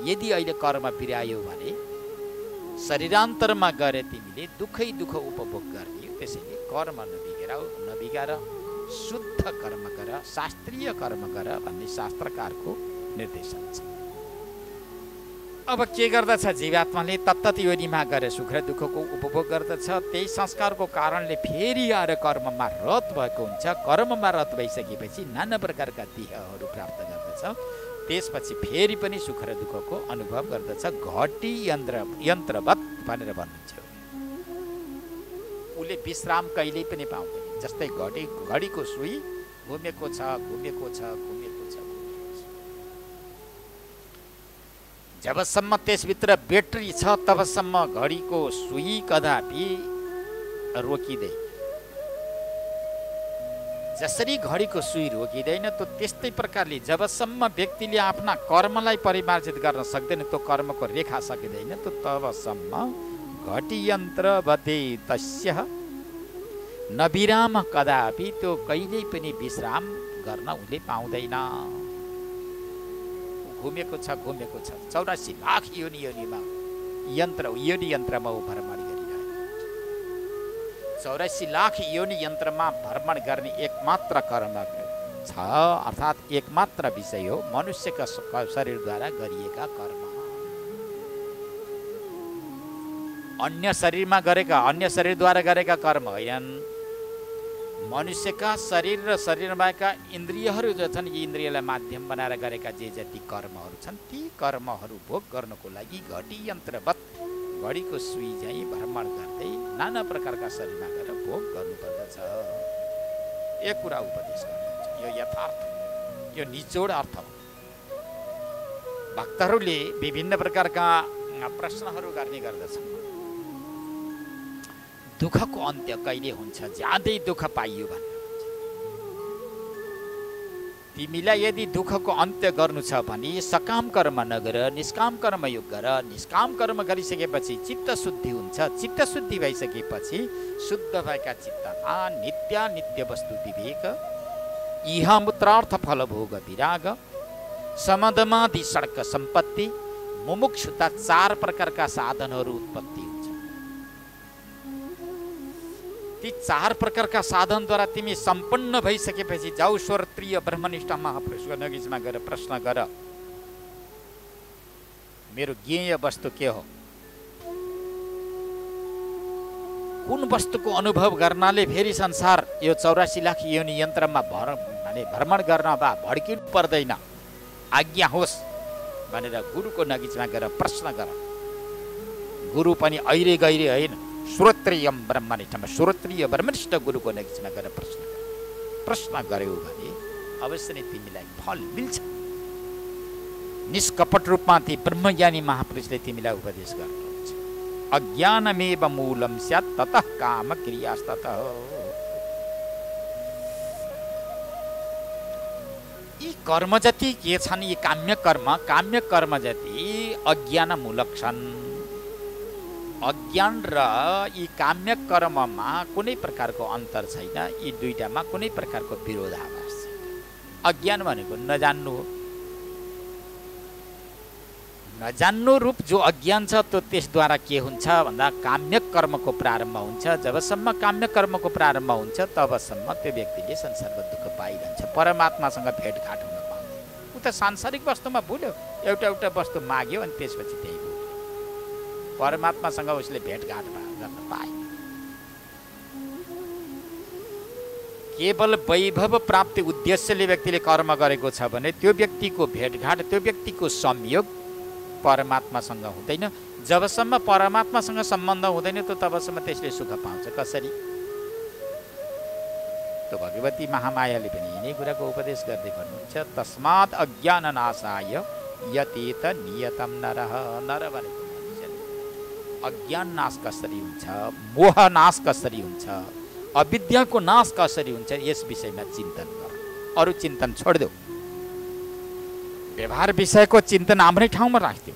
यदि अहिले कर्म बिरायो भने शरीरान्तरमा गएर तिमीले दुःखै दुःख उपभोग गर्ने। त्यसैले कर्म नबिगार शुद्ध कर्म गर, शास्त्रीय कर्म गर भन्ने शास्त्रकारको निर्देशन छ। अब के गर्दछ जीवात्माले तत्तत योनिमा गएर सुख र दुःखको उपभोग गर्दछ। त्यही संस्कारको कारणले फेरि आएर कर्ममा रत भएको हुन्छ। कर्ममा रत भइसकेपछि नाना प्रकारका देहहरू प्राप्त गर्दछ। त्यसपछि फेरि पनि सुख र दुःखको अनुभव गर्दछ। घटी यन्त्रवत भनेर भन्नुहुन्छ। उसले विश्राम कहिल्यै पनि पाउँदैन। जस्तै घडीको सुई घुमेको छ घुमेको छ घुमेको छ। जबसम्म त्यसभित्र ब्याट्री छ तबसम्म घडीको सुई कदापि रोकिँदैन। जसरी घडीको सुई रोकिँदैन त्यस्तै प्रकारले जबसम्म व्यक्तिले आफ्ना कर्मलाई परिमार्जित गर्न सक्दैन, त्यो कर्मको रेखा सकिँदैन, तबसम्म घटियन्त्रवते तस्य नविराम कदापि त्यो कहिल्यै पनि विश्राम गर्न उसले पाउँदैन। घुमेको छ 84 लाख योनिमा यन्त्रमा ऊ भ्रमण गरिरहेको। 84 लाख योनि यन्त्रमा भ्रमण गर्ने एकमात्र कर्म छ अर्थात् एकमात्र विषय हो मनुष्यका शरीरद्वारा गरिएका कर्म। अन्य शरीरद्वारा गरेका कर्म होइनन्। मनुष्यका शरीर र शरीरमा भएका इन्द्रियहरू जो छन्, यी इन्द्रियलाई माध्यम बनाएर गरेका जे जति कर्महरू छन् ती कर्महरू भोग गर्नको लागि घटी यन्त्रवत घडीको सुई चाहिँ भ्रमण गर्दै नाना प्रकारका शरीरमा गएर भोग गर्नुपर्दछ। एक कुरा उपदेश गर्नुहुन्छ। यो यथार्थ, यो निचोड अर्थ हो। भक्तहरूले विभिन्न प्रकारका प्रश्नहरू गर्ने गर्दछन्। दुःखको अन्त्य कहिले हुन्छ, ज्यादै दुःख पाइयो भने तिमीलाई यदि दुःखको अन्त्य गर्नु छ भने सकाम कर्म नगर, निष्काम कर्म योग गर। निष्काम कर्म गरिसकेपछि चित्त शुद्धि हुन्छ। चित्त शुद्धि भइसकेपछि शुद्ध भएका चित्तमा नित्य वस्तु विवेक, इह मूत्रार्थ फल भोग विराग, समदमादि सडक सम्पत्ति, मुमुक्षुता 4 प्रकारका साधनहरू उत्पत्ति हुन्छ। ती 4 प्रकारका साधनद्वारा तिमी सम्पन्न भइसकेपछि जाऊ श्रोत्रिय ब्रह्मनिष्ठ महापुरुषको नजिकमा गएर प्रश्न गर। मेरो ज्ञेय वस्तु के हो, कुन वस्तुको अनुभव गर्नाले फेरि संसार यो 84 लाख योनि यन्त्रमा भ्रमण गर्न वा भड्किनु पर्दैन, आज्ञा होस् भनेर गुरुको नजिकमा गएर प्रश्न गर। गुरु पनि अहिले गहिरे होइन, श्रोत्रियम ब्रह्मनिष्ठमा श्रोत्रिय ब्रह्मनिष्ठ गुरुको नजिकमा गएर प्रश्न गर्यौ भने अवश्य नै तिमीलाई फल मिल्छ। निष्कपट रूपमा ती ब्रह्मज्ञानी महापुरुषले तिमीलाई उपदेश गर्नुहुन्छ। अज्ञानमेव मूलम स्यात् ततः काम क्रियास्ततः। यी कर्म जति के छन्, यी काम्य कर्म जति अज्ञान मूलक छन्। अज्ञान र यी काम्य कर्ममा कुनै प्रकारको अन्तर छैन, यी दुईटामा कुनै प्रकारको विरोधाभास छैन। अज्ञान भनेको नजान्नु हो। नजान्नु रूप जो अज्ञान छ त्यो त्यसद्वारा के हुन्छ भन्दा काम्य कर्मको प्रारम्भ हुन्छ। जबसम्म काम्य कर्मको प्रारम्भ हुन्छ तबसम्म त्यो व्यक्तिले संसारमा दुःख पाइरहन्छ, परमात्मासँग भेटघाट हुन पाउँदैन। ऊ त सांसारिक वस्तुमा भुल्यो, एउटा वस्तु माग्यो अनि त्यसपछि त्यही भुल्यो, परमात्मासँग उसले भेटघाट गर्न पाएन। केवल वैभव प्राप्ति उद्देश्यले व्यक्तिले कर्म गरेको छ भने त्यो व्यक्तिको भेटघाट, त्यो व्यक्तिको संयोग परमात्मासँग हुँदैन। जबसम्म परमात्मासँग सम्बन्ध हुँदैन त तबसम्म त्यसले सुख पाउँछ कसरी? त भगवती महामायाले पनि यिनै कुराको उपदेश गर्दै भन्नुहुन्छ, तस्मात् अज्ञान नाशाय यतेत नियतम नरः। नर भनेको मानिसले अज्ञान नाश कसरी हुन्छ, मोह नाश कसरी हुन्छ, अविद्याको नाश कसरी हुन्छ, यस विषयमा चिन्तन गर। अरू चिन्तन छोडिदेऊ, व्यवहार विषयको चिन्तन आफ्नै ठाउँमा राख्दियो।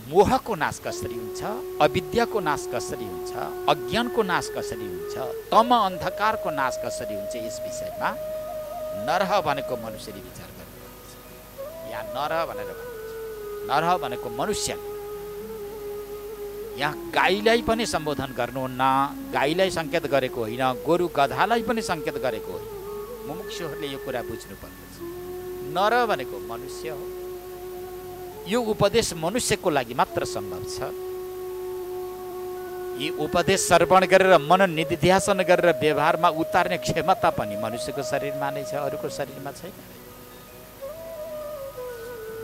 मोहको नाश कसरी हुन्छ, अविद्याको नाश कसरी हुन्छ, अज्ञानको नाश कसरी हुन्छ, तम अन्धकारको नाश कसरी हुन्छ, यस विषयमा नरह भनेको मनुष्यले विचार गर्नुपर्छ। यहाँ नरह भनेर भन्नुहुन्छ, नरह भनेको मनुष्य। यहाँ गाईलाई पनि सम्बोधन गर्नुहुन्न, गाईलाई सङ्केत गरेको होइन, गोरु गधालाई पनि सङ्केत गरेको होइन। मुमुक्षुहरूले यो कुरा बुझ्नुपर्दछ। नर भनेको मनुष्य हो। यो उपदेश मनुष्यको लागि मात्र सम्भव छ। यी उपदेश श्रवण गरेर मनन निधिध्यासन गरेर व्यवहारमा उतार्ने क्षमता पनि मनुष्यको शरीरमा नै छ, अरूको शरीरमा छैन।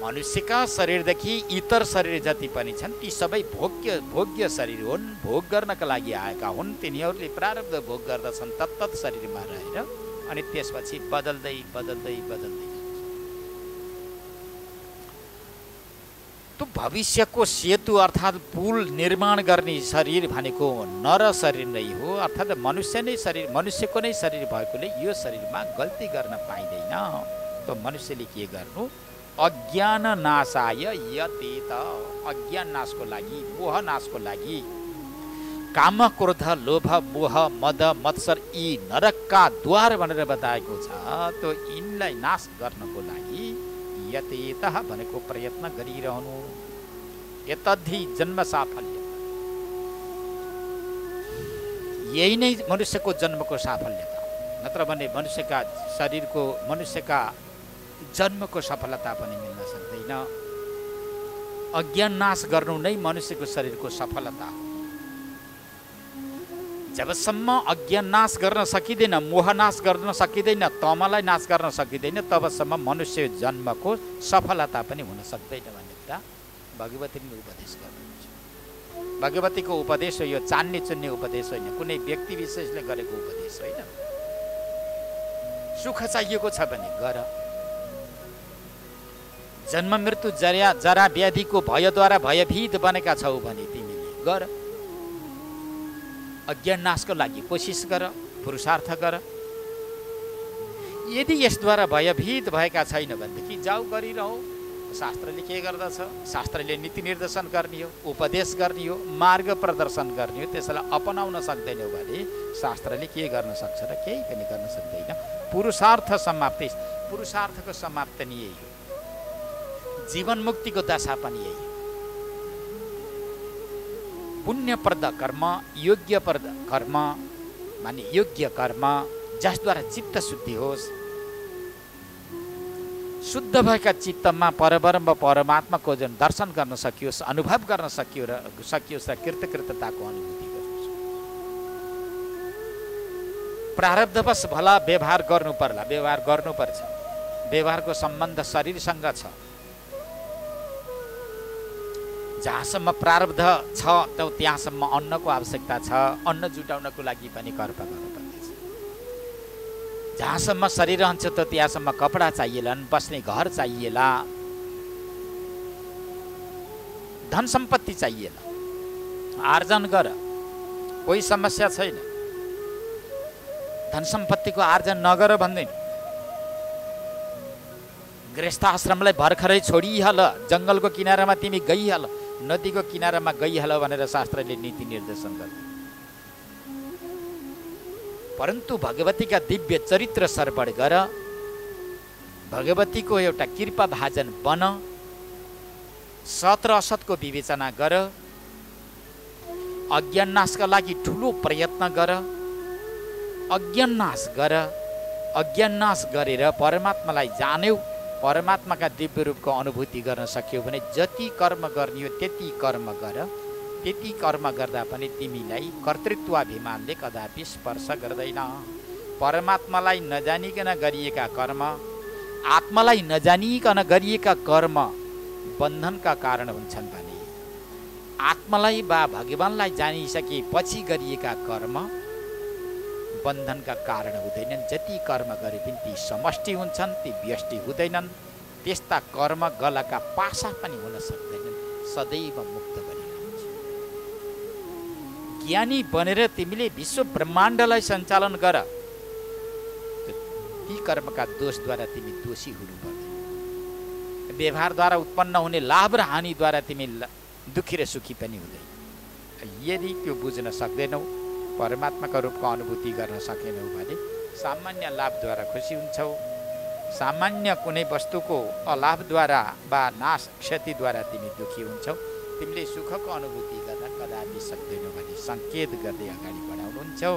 मनुष्यका शरीरदेखि इतर शरीर जति पनि छन् ती सबै भोग्य शरीर हुन्, भोग गर्नका लागि आएका हुन्। तिनीहरूले प्रारब्ध भोग गर्दछन् तत्तत् शरीरमा रहेर, अनि त्यसपछि बदल्दै बदल्दै बदल्दै भविष्यको सेतु अर्थात् पुल निर्माण गर्ने शरीर भनेको नर शरीर नै हो। अर्थात् मनुष्य नै शरीर, मनुष्यको नै शरीर भएकोले यो शरीरमा गल्ती गर्न पाइँदैन। त मनुष्यले के गर्नु? अज्ञान नाशाय यतेत। अज्ञान नाशको लागि, मोह नाशको लागि, काम क्रोध लोभ मोह मद मत्सर यी नरकका द्वार भनेर बताएको छ। त यिनलाई नाश गर्नको लागि यतेत भनेको प्रयत्न गरिरहनु। यतद्धि जन्म साफल्य, यही नै मनुष्यको जन्मको साफल्यता। नत्र भने मनुष्यका शरीरको, मनुष्यका जन्मको सफलता पनि मिल्न सक्दैन। अज्ञान नाश गर्नु नै मनुष्यको शरीरको सफलता हो। जबसम्म अज्ञान नाश गर्न सकिँदैन, मोह नाश गर्न सकिँदैन, तमलाई नाश गर्न सकिँदैन, तबसम्म मनुष्य जन्मको सफलता पनि हुन सक्दैन भन्ने कुरा भगवतीले उपदेश गर्नुहुन्छ। भगवतीको उपदेश हो यो, चान्ने चुन्ने उपदेश होइन, कुनै व्यक्ति विशेषले गरेको उपदेश होइन। सुख चाहिएको छ भने गर। जन्म मृत्यु जरा व्याधिको भयद्वारा भयभीत बनेका छौ भने तिमीले गर। अज्ञान नाशको लागि कोसिस गर, पुरुषार्थ गर। यदि यसद्वारा भयभीत भएका छैन भनेदेखि जाऊ गरिरहौ। शास्त्रले के गर्दछ? शास्त्रले नीति निर्देशन गर्ने हो, उपदेश गर्ने हो, मार्ग प्रदर्शन गर्ने हो। त्यसलाई अपनाउन सक्दैनौ भने शास्त्रले के गर्न सक्छ र? केही पनि गर्न सक्दैन। पुरुषार्थ समाप्ति, पुरुषार्थको समाप्ति नै यही हो। जीवन मुक्तिको दशा पनि यही हो। पुण्यप्रद कर्म, योग्यप्रद कर्म माने योग्य कर्म जसद्वारा चित्त शुद्धि होस्, शुद्ध भएका चित्तमा परब्रह्म परमात्माको जुन दर्शन गर्न सकियोस्, अनुभव गर्न सकियोस् र कृतकृतताको अनुभूति गर्नुहोस्। प्रारब्धवश भला व्यवहार गर्नु पर्ला, व्यवहार गर्नुपर्छ। व्यवहारको सम्बन्ध शरीरसँग छ। जहाँसम्म प्रारब्ध छ त्यहाँसम्म अन्नको आवश्यकता छ। अन्न जुटाउनको लागि पनि कर्म गर्नुपर्नेछ। जहाँसम्म शरीर रहन्छ त्यहाँसम्म कपडा चाहिएलान्, बस्ने घर चाहिएला, धन सम्पत्ति चाहिएला। आर्जन गर, कोही समस्या छैन। धन सम्पत्तिको आर्जन नगर भन्दैन। गृहस्थ आश्रमलाई भर्खरै छोडिहाल, जङ्गलको किनारामा तिमी गइहाल, नदीको किनारामा गइहाल भनेर शास्त्रले नीति निर्देशन गर्छ। परन्तु भगवतीका दिव्य चरित्र सर्वण गर, भगवतीको एउटा कृपा भाजन बन, सत र असतको विवेचना गर, अज्ञान नाशका लागि ठुलो प्रयत्न गर, अज्ञान नाश गर। अज्ञान नाश गरेर परमात्मालाई जान्यौ, परमात्माका दिव्य रूपको अनुभूति गर्न सक्यौ भने जति कर्म गर्ने हो त्यति कर्म गर। त्यति कर्म गर्दा पनि तिमीलाई कर्तृत्वाभिमानले कदापि स्पर्श गर्दैन। परमात्मालाई नजानिकन गरिएका कर्म, आत्मालाई नजानिकन गरिएका कर्म बन्धनका कारण हुन्छन् भने आत्मालाई वा भगवानलाई जानिसकेपछि गरिएका कर्म बन्धनका कारण हुँदैनन्। जति कर्म गरे पनि ती समष्टि हुन्छन्, ती व्यष्टि हुँदैनन्। त्यस्ता कर्म गलाका पासा पनि हुन सक्दैनन्, सदैव मुक्त गरिरहन्छ। ज्ञानी बनेर तिमीले विश्व ब्रह्माण्डलाई सञ्चालन गर। ती कर्मका दोषद्वारा तिमी दोषी हुनु पर्दैन। व्यवहारद्वारा उत्पन्न हुने लाभ र हानिद्वारा तिमी दुखी र सुखी पनि हुँदैन। यदि त्यो बुझ्न सक्दैनौ, परमात्माको रूपको अनुभूति गर्न सकेनौ भने सामान्य लाभद्वारा खुसी हुन्छौ। सामान्य कुनै वस्तुको अलाभद्वारा वा नाश क्षतिद्वारा तिमी दुखी हुन्छौ। तिमीले सुखको अनुभूति गर्न कदापि सक्दैनौ भने सङ्केत गर्दै अगाडि बढाउनुहुन्छौ।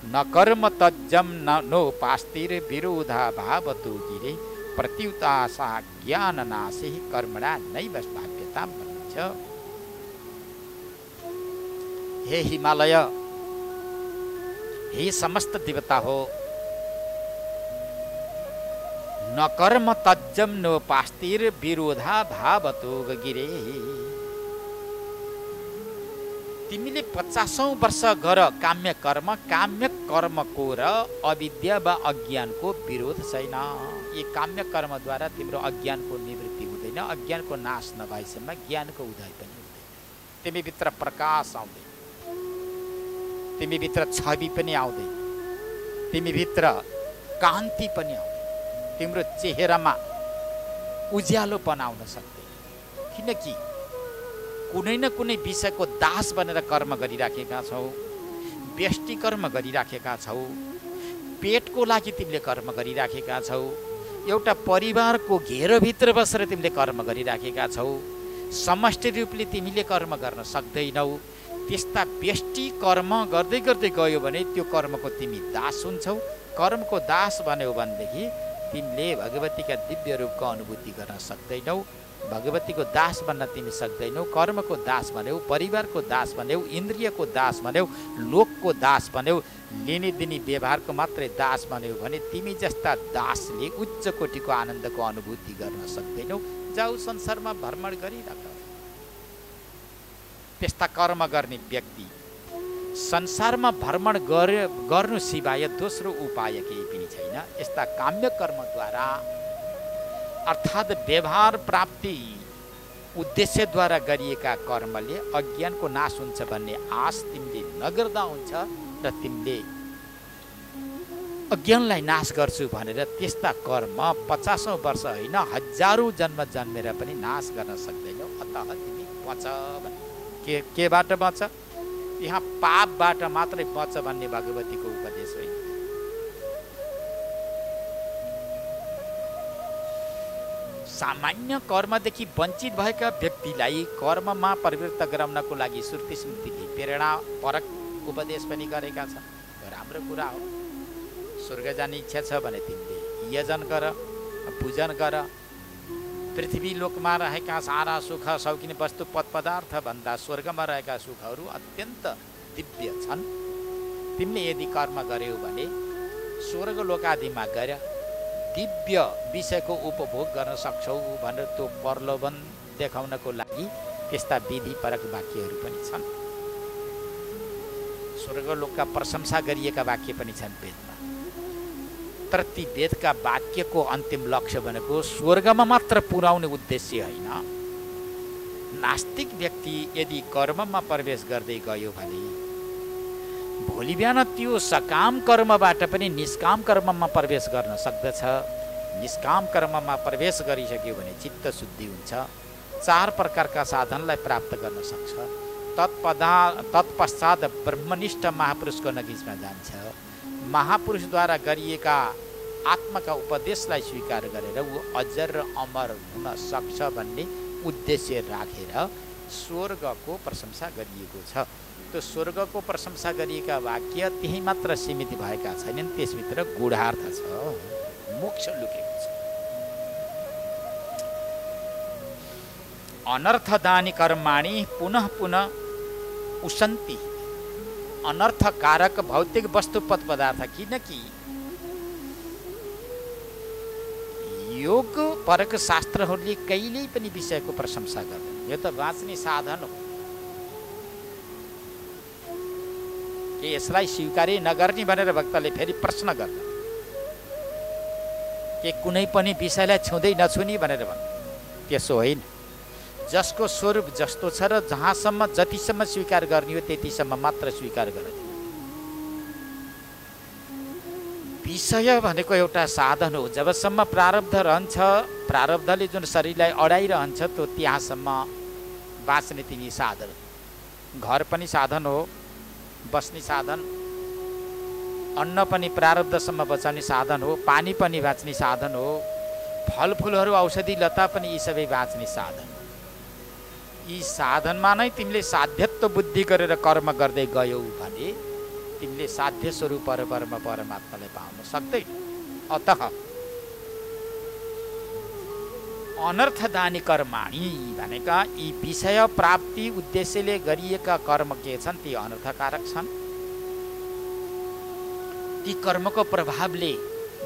न कर्म तज्जम नोपास्तिर विरोधा भावतु गिरे प्रत्युतासा ज्ञान नाशे कर्मणा नैव भाव्यता भन्नुहुन्छ। हे हिमालय, हे समस्त देवता हो, न कर्म तज्जम नोपास्तिर विरोधा भावतु गिरे। तिमीले 50औं वर्ष गर काम्य कर्मको र अविद्या वा अज्ञानको विरोध छैन। यी काम्य कर्मद्वारा तिम्रो अज्ञानको निवृत्ति हुँदैन। अज्ञानको नाश नभएसम्म ज्ञानको उदय पनि हुँदैन। तिमीभित्र प्रकाश आउँदैन, तिमीभित्र छवि पनि आउँदैन, तिमीभित्र कान्ति पनि आउँदैन, तिम्रो चेहरामा उज्यालोपन आउन सक्दैन। किनकि कुनै न कुनै विषयको दास बनेर कर्म गरिराखेका छौ, व्यष्टि कर्म गरिराखेका छौ, पेटको लागि तिमीले कर्म गरिराखेका छौ, एउटा परिवारको घेरोभित्र बसेर तिमीले कर्म गरिराखेका छौ। समष्टि रूपले तिमीले कर्म गर्न सक्दैनौ। त्यस्ता व्यष्टि कर्म गर्दै गर्दै गयो भने त्यो कर्मको तिमी दास हुन्छौ। कर्मको दास बन्यौ भनेदेखि तिमीले भगवतीका दिव्य रूपको अनुभूति गर्न सक्दैनौ। भगवतीको दास बन्न तिमी सक्दैनौ। कर्मको दास बन्यौ, परिवारको दास बन्यौ, इन्द्रियको दास बन्यौ, लोकको दास बन्यौ, लिने दिने व्यवहारको मात्रै दास बन्यौ भने तिमी जस्ता दासले उच्च कोटिको आनन्दको अनुभूति गर्न सक्दैनौ। जाऊ संसारमा भ्रमण गरिराख। त्यस्ता कर्म गर्ने व्यक्ति संसारमा भ्रमण गर्नु सिवाय दोस्रो उपाय केही पनि छैन। यस्ता काम्य कर्मद्वारा अर्थात् व्यवहार प्राप्ति उद्देश्यद्वारा गरिएका कर्मले अज्ञानको नाश हुन्छ भन्ने आश तिमीले नगर्दा हुन्छ र तिमीले अज्ञानलाई नाश गर्छु भनेर त्यस्ता कर्म 50औं वर्ष होइन 1000औं जन्म जन्मेर पनि नाश गर्न सक्दैनौ। अतः तिमी बच। केबाट बच? यहाँ पापबाट मात्रै बच भन्ने भगवतीको उपदेश होइन। सामान्य कर्मदेखि वञ्चित भएका व्यक्तिलाई कर्ममा परिवर्तन गराउनको लागि श्रुति स्मृतिले प्रेरणा परक उपदेश पनि गरेका छन्। राम्रो कुरा हो। स्वर्ग जाने इच्छा छ भने तिमीले यजन गर, पूजन गर, पृथ्वी लोकमा रहेका सारा सुख शौकिन वस्तु पद पदार्थ भन्दा स्वर्गमा रहेका सुखहरू अत्यन्त दिव्य छन्। तिमीले यदि कर्म गर्यौ भने स्वर्ग लोकादिमा गएर दिव्य विषयको उपभोग गर्न सक्छौ भनेर त्यो प्रलोभन देखाउनको लागि त्यस्ता विधिपरक वाक्यहरू पनि छन्। स्वर्गलोकका प्रशंसा गरिएका वाक्य पनि छन् वेदमा। तर ती वेदका वाक्यको अन्तिम लक्ष्य भनेको स्वर्गमा मात्र पुर्याउने उद्देश्य होइन। नास्तिक व्यक्ति यदि कर्ममा प्रवेश गर्दै गयो भने भोलि बिहान त्यो सकाम कर्मबाट पनि निष्काम कर्ममा प्रवेश गर्न सक्दछ। निष्काम कर्ममा प्रवेश गरिसक्यो भने चित्त शुद्धि हुन्छ, 4 प्रकारका साधनलाई प्राप्त गर्न सक्छ। तत्पश्चात ब्रह्मनिष्ठ महापुरुषको नजिकमा जान्छ। महापुरुषद्वारा गरिएका आत्माका उपदेशलाई स्वीकार गरेर ऊ अजर र अमर हुन सक्छ भन्ने उद्देश्य राखेर स्वर्गको प्रशंसा गरिएको छ। त्यो स्वर्गको प्रशंसा गरिएका वाक्य त्यही मात्र सीमित भएका छैनन्, त्यसभित्र गूढार्थ छ, मोक्ष लुकेको छ। अनर्थदानी कर्माणि पुनः पुनः उसन्ति। अनर्थकारक भौतिक वस्तु पद पदार्थ, किनकि योग परक शास्त्रहरूले कहिल्यै पनि विषयको प्रशंसा गर्दैन। यो त बाँच्ने साधन हो। के यसलाई स्वीकार्य नगर्ने भनेर भक्तले फेरि प्रश्न गर्छ के कुनै पनि विषयलाई छुँदै नछुनी भनेर भन्छ। त्यसो होइन। जसको स्वरूप जस्तो छ र जहाँसम्म जतिसम्म स्वीकार गर्ने हो त्यतिसम्म मात्र स्वीकार गर्छ। विषय भनेको एउटा साधन हो। जबसम्म प्रारब्ध रहन्छ, प्रारब्धले जुन शरीरलाई अडाइरहन्छ त्यो त्यहाँसम्म बाँच्ने तिनी साधन। घर पनि साधन हो, बस्ने साधन। अन्न पनि प्रारब्धसम्म बचाउने साधन हो, पानी पनि बाँच्ने साधन हो, फलफुलहरू औषधि लता पनि यी सबै बाँच्ने साधन। यी साधनमा नै तिमीले साध्यत्व बुद्धि गरेर कर्म गर्दै गयौ भने तिमीले साध्य स्वरूप परब्रह्म परमात्मालाई पाउन सक्दैन। अतः अनर्थदानी कर्माणि भनेका यी विषय प्राप्ति उद्देश्यले गरिएका कर्म के छन् ती अनर्थकारक छन्। ती कर्मको प्रभावले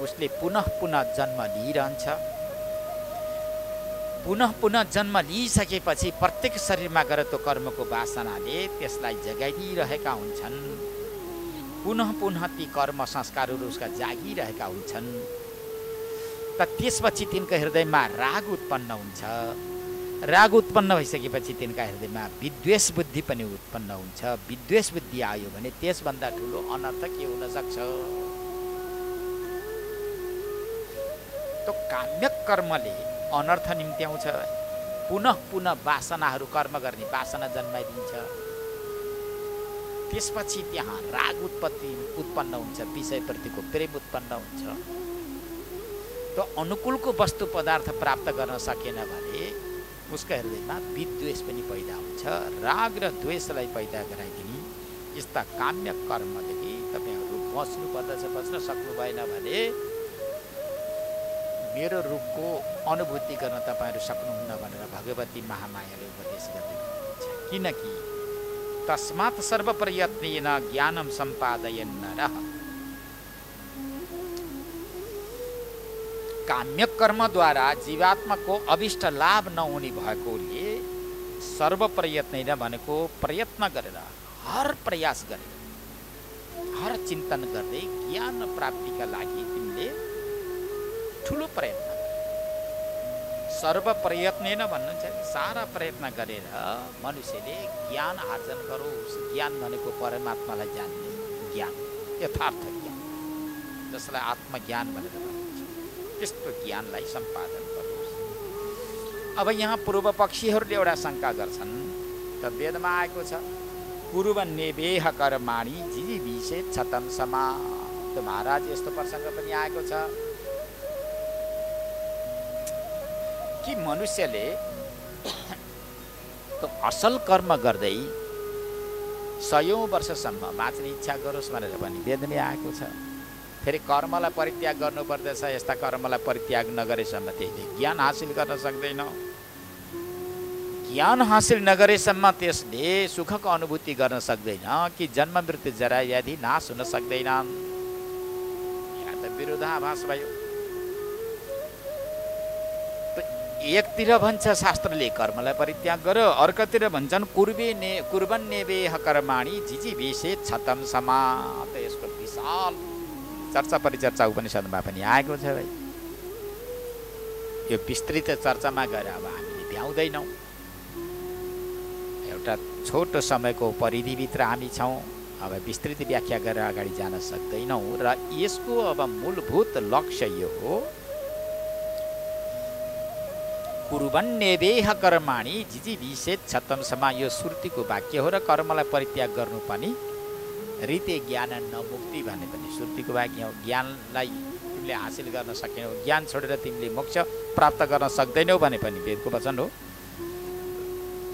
उसले पुनः पुनः जन्म लिइरहन्छ। पुनः पुनः जन्म लिइसकेपछि प्रत्येक शरीरमा गएर त्यो कर्मको वासनाले त्यसलाई जगाइदिइरहेका हुन्छन्। पुनः पुनः ती कर्म संस्कारहरू उसका जागिरहेका हुन्छन्। त त्यसपछि तिनका हृदयमा राग उत्पन्न हुन्छ। राग उत्पन्न भइसकेपछि तिनका हृदयमा विद्वेष बुद्धि पनि उत्पन्न हुन्छ। विद्वेष बुद्धि आयो भने त्यसभन्दा ठुलो अनर्थ के हुन सक्छ? तो काम्य कर्मले अनर्थ निम्त्याउँछ। पुनः पुनः वासनाहरू कर्म गर्ने वासना जन्माइदिन्छ। त्यसपछि त्यहाँ राग उत्पन्न हुन्छ, विषयप्रतिको प्रेम उत्पन्न हुन्छ। तो अनुकूलको वस्तु पदार्थ प्राप्त गर्न सकेन भने उसका हृदयमा विद्वेष पनि पैदा हुन्छ। राग र द्वेषलाई पैदा गराइदिने यस्ता काम्य कर्मदेखि तपाईहरू बच्नु पर्दछ। बच्न सक्नु भएन भने मेरो रूपको अनुभूति गर्न तपाईहरू सक्नुहुन्न भनेर भगवती महामायाले उपदेश गर्दै हुनुहुन्छ। किनकि तस्मात् सर्वप्रयत्नेन ज्ञानं सम्पादयन् नरः। काम्य कर्मद्वारा जीवात्माको अभिष्ट लाभ नहुने भएकोले सर्वप्रयत्नेन भनेको प्रयत्न गरेर, हर प्रयास गरेर, हर चिन्तन गर्दै ज्ञान प्राप्तिका लागि तिमीले ठुलो प्रयत्न गर। सर्वप्रयत्नेन भन्नुहुन्छ सारा प्रयत्न गरेर मनुष्यले ज्ञान आर्जन गरोस्। ज्ञान भनेको परमात्मालाई जान्ने ज्ञान, यथार्थ ज्ञान, जसलाई आत्मज्ञान भनेर भनिन्छ। त्यस्तो ज्ञानलाई सम्पादन गरोस्। अब यहाँ पूर्व पक्षीहरूले एउटा शङ्का गर्छन्। त वेदमा आएको छ कुर्वन्नेवेह कर्माणि जीविषे क्षतं समा। त महाराज यस्तो प्रसङ्ग पनि आएको छ कि मनुष्यले त असल कर्म गर्दै 100औं वर्षसम्म बाँच्ने इच्छा गरोस् भनेर पनि वेदमै आएको छ। फेरि कर्मलाई परित्याग गर्नुपर्दछ। यस्ता कर्मलाई परित्याग नगरेसम्म त्यसले ज्ञान हासिल गर्न सक्दैन। ज्ञान हासिल नगरेसम्म त्यसले सुखको अनुभूति गर्न सक्दैन कि जन्म मृत्यु जरा व्याधि नाश हुन सक्दैनन्। यहाँ त विरोधाभास भयो। एकतिर भन्छ शास्त्रले कर्मलाई परित्याग गर, अर्कोतिर भन्छन् कुर्बन नेवेह कर्माणि जिजीविषे छतम समा। त यसको विशाल चर्चा परिचर्चा उपनिषदमा पनि आएको छ भाइ। यो विस्तृत चर्चामा गएर अब हामीले भ्याउँदैनौँ। एउटा छोटो समयको परिधिभित्र हामी छौँ। अब विस्तृत व्याख्या गरेर अगाडि जान सक्दैनौँ र यसको अब मूलभूत लक्ष्य यो हो, कुर्बन नेवेह कर्माणि जिजीविषे छतम समा। यो श्रुतिको वाक्य हो र कर्मलाई परित्याग गर्नु पनि रीते ज्ञान नमुक्ति भन्ने पनि श्रुतिको वाक्य हो। ज्ञानलाई तिमीले हासिल गर्न सकेनौ, ज्ञान छोडेर तिमीले मोक्ष प्राप्त गर्न सक्दैनौ भने पनि वेदको वचन हो।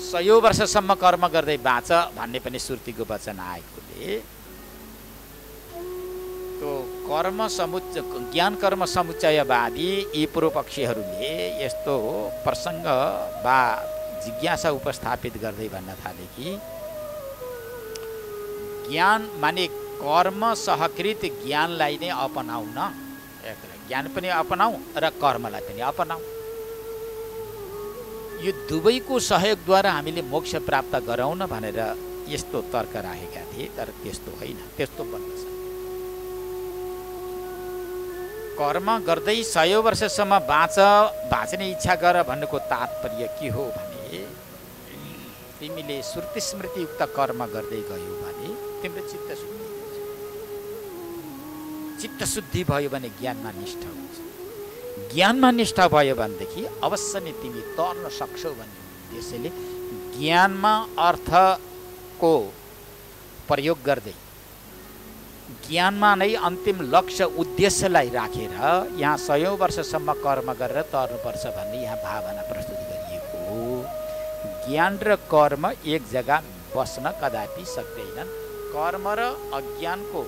100 वर्षसम्म कर्म गर्दै बाँच भन्ने पनि श्रुतिको वचन आएकोले त्यो ज्ञान कर्म समुच्चयवादी यी पूर्वपक्षीहरूले यस्तो प्रसङ्ग वा जिज्ञासा उपस्थापित गर्दै भन्न थाले कि ज्ञान माने कर्म सहकृत ज्ञानलाई नै अपनाउन, ज्ञान पनि अपनाऊ र कर्मलाई पनि अपनाऊ। यो दुवैको सहयोगद्वारा हामीले मोक्ष प्राप्त गरौँ न भनेर यस्तो तर्क राखेका थिए। तर त्यस्तो होइन, त्यस्तो बन्न सक्दैन। कर्म गर्दै 100 वर्षसम्म बाँच्ने इच्छा गर भन्नुको तात्पर्य के हो भने तिमीले श्रुति स्मृतियुक्त कर्म गर्दै गयौ भने तिम्रो चित्तशुद्धि भयो भने ज्ञानमा निष्ठा हुन्छ। ज्ञानमा निष्ठा भयो भनेदेखि अवश्य नै तिमी तर्न सक्छौ भन्ने उद्देश्यले ज्ञानमा अर्थको प्रयोग गर्दै ज्ञानमा नै अन्तिम लक्ष्य उद्देश्यलाई राखेर यहाँ 100 वर्षसम्म कर्म गरेर तर्नुपर्छ भन्ने यहाँ भावना प्रस्तुत गरिएको हो। ज्ञान र कर्म एक जग्गा बस्न कदापि सक्दैनन्। कर्म र अज्ञानको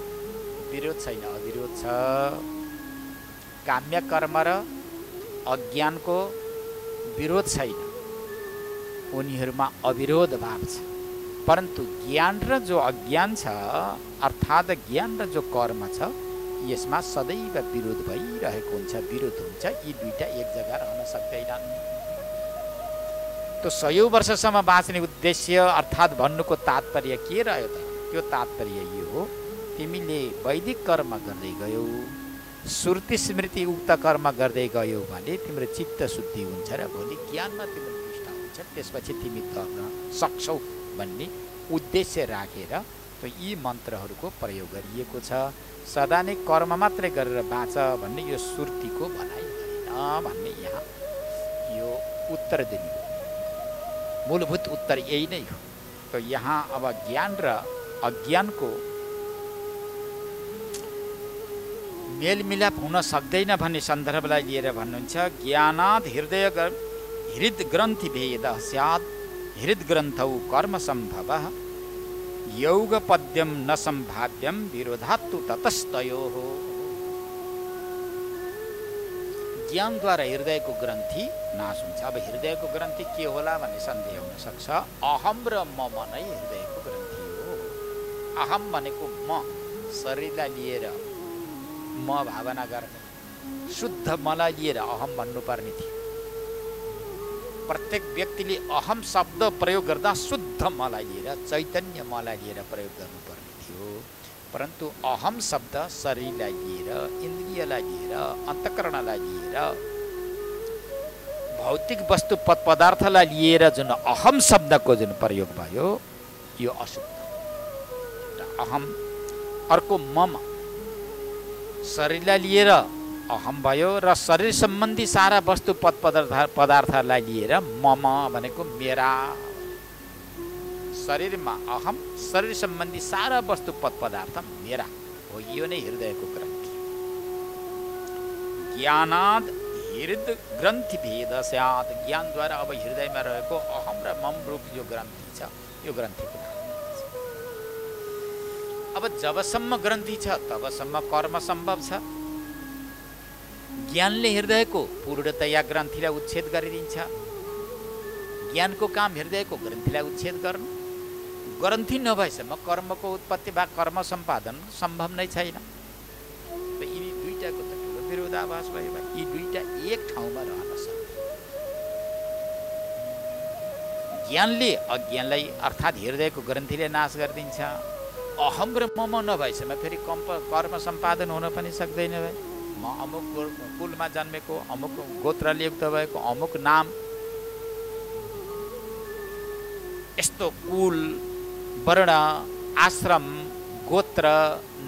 विरोध छैन, अविरोध छ। काम्य कर्म र अज्ञानको विरोध छैन, उनीहरूमा अविरोध भाव छ। परन्तु ज्ञान र जो अज्ञान छ अर्थात् ज्ञान र जो कर्म छ यसमा सदैव विरोध भइरहेको हुन्छ, विरोध हुन्छ। यी दुईटा एक जग्गा रहन सक्दैनन्। त्यो 100 वर्षसम्म बाँच्ने उद्देश्य अर्थात् भन्नुको तात्पर्य के रह्यो त? त्यो तात्पर्य यो हो, तिमीले वैदिक कर्म गर्दै गयौ, श्रुति स्मृति उक्त कर्म गर्दै गयौ भने तिम्रो चित्त शुद्धि हुन्छ र भोलि ज्ञानमा तिम्रो निष्ठा हुन्छ। त्यसपछि तिमी तर्न सक्छौ भन्ने उद्देश्य राखेर त यी मन्त्रहरूको प्रयोग गरिएको छ। सदा नै कर्म मात्रै गरेर बाँच भन्ने यो श्रुतिको भनाइ होइन भन्ने यहाँ यो उत्तर दिनु हो। मूलभूत उत्तर यही नै हो। त यहाँ अब ज्ञान र अज्ञानको मेलमिलाप हुन सक्दैन भन्ने सन्दर्भलाई लिएर भन्नुहुन्छ, ज्ञानाद हृदग्रन्थि भेद स्यात् हृदग्रन्थौ कर्म सम्भवः यौगपद्यं न सम्भाव्यं विरोधात्तु ततस्तयोः। ज्ञानद्वारा हृदयको ग्रन्थि नाश हुन्छ। अब हृदयको ग्रन्थि के होला भन्ने सन्देह हुन सक्छ। अहम र मम नै हृदयको ग्रन्थि हो। अहम भनेको म, शरीरलाई लिएर म भावना गर्ने, शुद्ध मलाई लिएर अहम भन्नुपर्ने थियो। प्रत्येक व्यक्तिले अहम शब्द प्रयोग गर्दा शुद्ध मलाई लिएर, चैतन्य मलाई लिएर प्रयोग गर्नुपर्ने थियो। परन्तु अहम शब्द शरीरलाई लिएर, इन्द्रियलाई लिएर, अन्तःकरणलाई लिएर, भौतिक वस्तु पदार्थलाई लिएर जुन अहम शब्दको जुन प्रयोग भयो यो अशुद्ध। अहम, अर्को मम, शरीरलाई लिएर अहम भयो र शरीर सम्बन्धी सारा वस्तु पदार्थलाई लिएर मम भनेको मेरा। शरीरमा अहम, शरीर सम्बन्धी सारा वस्तु पदार्थ मेरा हो। यो नै हृदयको ग्रन्थि। ज्ञानाद हृद ग्रन्थि भेद स्यात्। ज्ञानद्वारा अब हृदयमा रहेको अहम र मम रूप यो ग्रन्थि छ, यो ग्रन्थिको अब जबसम्म ग्रन्थि छ तबसम्म कर्म सम्भव छ। ज्ञानले हृदयको पूर्णतया ग्रन्थिलाई उच्छेद गरिदिन्छ। ज्ञानको काम हृदयको ग्रन्थिलाई उच्छेद गर्नु। ग्रन्थि नभएसम्म कर्मको उत्पत्ति वा कर्म सम्पादन सम्भव नै छैन। यी दुईटाको त ठुलो विरोधाभास भयो। यी दुईटा एक ठाउँमा रहन सक्छ। ज्ञानले अज्ञानलाई अर्थात् हृदयको ग्रन्थिले नाश गरिदिन्छ। अहम र मम नभएसम्म फेरि कर्म सम्पादन हुन पनि सक्दैन। भाइ म अमुक कुलमा जन्मेको, अमुक गोत्रले युक्त भएको, अमुक नाम, यस्तो कुल वर्ण आश्रम गोत्र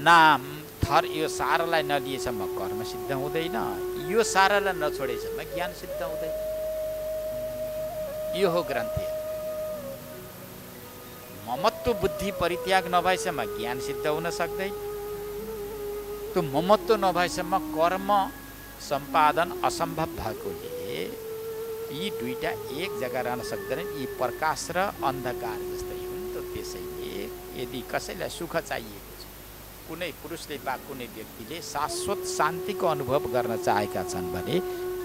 नाम थर यो सारालाई नलिएसम्म कर्म सिद्ध हुँदैन। यो सारालाई नछोडेसम्म ज्ञान सिद्ध हुँदैन। यो हो ग्रन्थि। ममत्व बुद्धि परित्याग नभएसम्म ज्ञान सिद्ध हुन सक्दैन। त्यो ममत्व नभएसम्म कर्म सम्पादन असम्भव भएकोले यी दुईटा एक जग्गा रहन सक्दैनन्। यी प्रकाश र अन्धकार जस्तै हुन्। त त्यसैले यदि कसैलाई सुख चाहिएको छ, कुनै पुरुषले वा कुनै व्यक्तिले शाश्वत शान्तिको अनुभव गर्न चाहेका छन् भने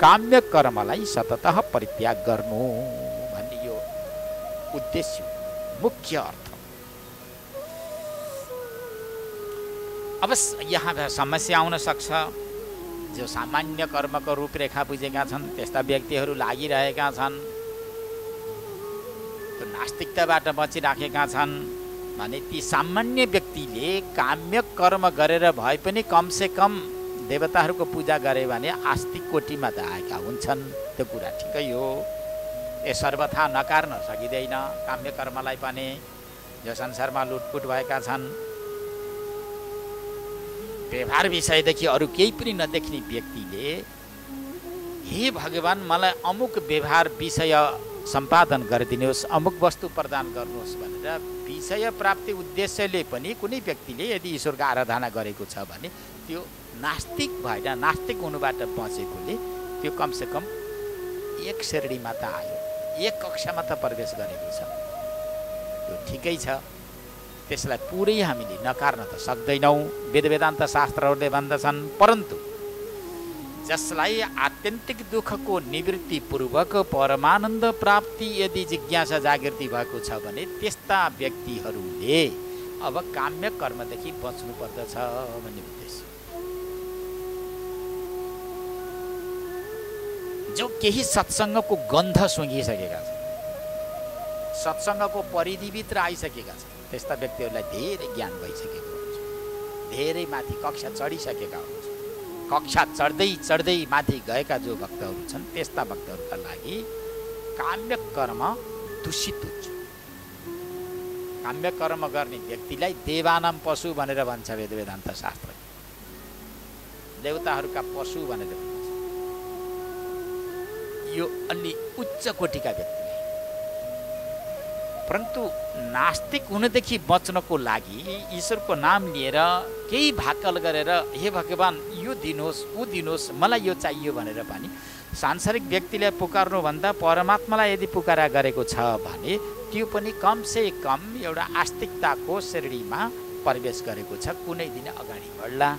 काम्य कर्मलाई सततः परित्याग गर्नु भन्ने यो उद्देश्य, मुख्य अर्थ। अब यहाँ समस्या आउन सक्छ। जो सामान्य कर्मको रूपरेखा बुझेका छन् त्यस्ता व्यक्तिहरू लागिरहेका छन्, त्यो नास्तिकताबाट बचिराखेका छन् भने ती सामान्य व्यक्तिले काम्य कर्म गरेर भए पनि कमसे कम देवताहरूको पूजा गरे भने आस्तिक कोटीमा त आएका हुन्छन्। त्यो कुरा ठिकै हो। यो सर्वथा नकार्न सकिँदैन काम्य कर्मलाई पनि। जो संसारमा लुटपुट भएका छन्, व्यवहार विषयदेखि अरू केही पनि नदेख्ने व्यक्तिले हे भगवान् मलाई अमुक व्यवहार विषय सम्पादन गरिदिनुहोस्, अमुक वस्तु प्रदान गर्नुहोस् भनेर विषय प्राप्ति उद्देश्यले पनि कुनै व्यक्तिले यदि ईश्वरको आराधना गरेको छ भने त्यो नास्तिक भएर नास्तिक हुनुबाट बचेकोले त्यो कमसेकम एक श्रेणीमा त आयो, एक कक्षामा त प्रवेश गरेको छ। त्यो ठिकै छ। त्यसलाई पुरै हामीले नकार्न त सक्दैनौँ। वेद वेदान्त शास्त्रहरूले भन्दछन्। परन्तु जसलाई आत्यन्तिक दुःखको निवृत्तिपूर्वक परमानन्द प्राप्ति यदि जिज्ञासा जागृति भएको छ भने त्यस्ता व्यक्तिहरूले अब काम्य कर्मदेखि बच्नु पर्दछ भन्ने उद्देश्य। जो केही सत्सङ्गको गन्ध सुँघिसकेका छन्, सत्सङ्गको परिधिभित्र आइसकेका छन्, त्यस्ता व्यक्तिहरूलाई धेरै ज्ञान भइसकेको हुन्छ। धेरै माथि कक्षा चढिसकेका हुन्छ। कक्षा चढ्दै चढ्दै माथि गएका जो भक्तहरू छन् त्यस्ता भक्तहरूका लागि काम्य कर्म दूषित हुन्छ। काम्य कर्म गर्ने व्यक्तिलाई देवानाम पशु भनेर भन्छ वेद वेदान्त शास्त्र। देवताहरूका पशु भनेर भन्छ। यो अलि उच्च कोटिका व्यक्ति। परन्तु नास्तिक हुनदेखि बच्नको लागि ईश्वरको नाम लिएर केही भाकल गरेर हे भगवान् यो दिनुहोस् ऊ दिनुहोस् मलाई यो चाहियो भनेर पनि सांसारिक व्यक्तिलाई पुकार्नुभन्दा परमात्मालाई यदि पुकारा गरेको छ भने त्यो पनि कमसे कम एउटा आस्तिकताको श्रेणीमा प्रवेश गरेको छ। कुनै दिन अगाडि बढ्ला।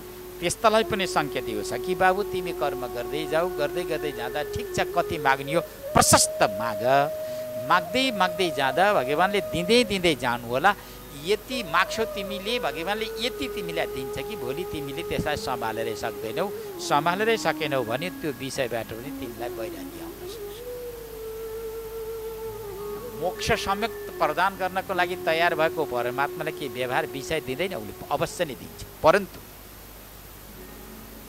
त्यस्तालाई पनि सङ्केत यो छ कि बाबु तिमी कर्म गर्दै जाऊ, गर्दै गर्दै जाँदा ठिक छ कति माग्ने हो प्रशस्त माग। माग्दै माग्दै जाँदा भगवान्ले दिँदै दिँदै जानु होला। यति माग्छौ तिमीले भगवान्ले यति तिमीलाई दिन्छ कि भोलि तिमीले त्यसलाई सम्हालेरै सक्दैनौ। सम्हालेरै सकेनौ भने त्यो विषयबाट पनि तिमीलाई वैराग्य आउन सक्छ। मोक्ष सम्यक प्रदान गर्नको लागि तयार भएको परमात्माले के व्यवहार विषय दिँदैन? उसले अवश्य नै दिन्छ। परन्तु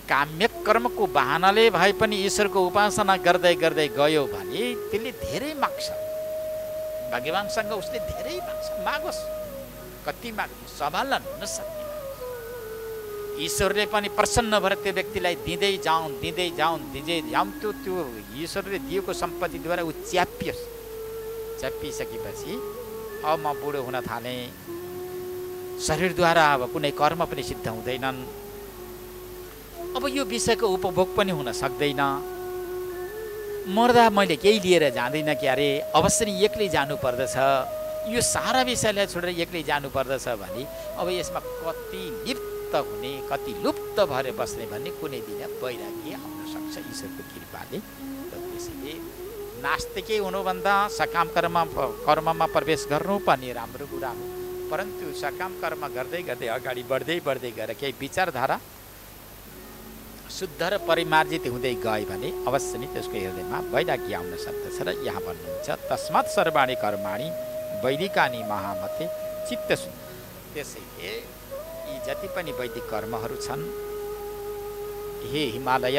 काम्य कर्मको बहानाले भए पनि ईश्वरको उपासना गर्दै गर्दै गयो भने त्यसले धेरै माग्छ। भगवान्सँग उसले धेरै माग्छ। मागोस्, कति माग्नु सम्हाल्न नसक्ने। ईश्वरले पनि प्रसन्न भएर त्यो व्यक्तिलाई दिँदै जाउँ दिँदै जाउँ दिँदै जाउँ। त्यो ईश्वरले दिएको सम्पत्तिद्वारा ऊ च्यापियोस्। च्यापिसकेपछि अब म बुढो हुन थालेँ, शरीरद्वारा अब कुनै कर्म पनि सिद्ध हुँदैनन्, अब यो विषयको उपभोग पनि हुन सक्दैन, मर्दा मैले केही लिएर जाँदिनँ क्यारे, अवश्य नै एक्लै जानु पर्दछ। यो सारा विषयलाई छोडेर एक्लै जानुपर्दछ भने अब यसमा कति लिप्त हुने, कति लुप्त भएर बस्ने भन्ने कुनै दिन वैराग्य आउन सक्छ ईश्वरको कृपाले। त्यसैले नास्तिकै हुनुभन्दा सकाम कर्ममा प्रवेश गर्नु पर्ने राम्रो कुरा हो। परन्तु सकाम कर्म गर्दै गर्दै अगाडि बढ्दै गएर केही विचारधारा शुद्ध र परिमार्जित हुँदै गयो भने अवश्य नै त्यसको हृदयमा वैराग्य आउन सक्दछ। र यहाँ भन्नुहुन्छ तस्मात् सर्वाणि कर्माणि वैदिकानि महामते चित्त शुद्ध। त्यसैले यी जति पनि वैदिक कर्महरू छन्, हे हिमालय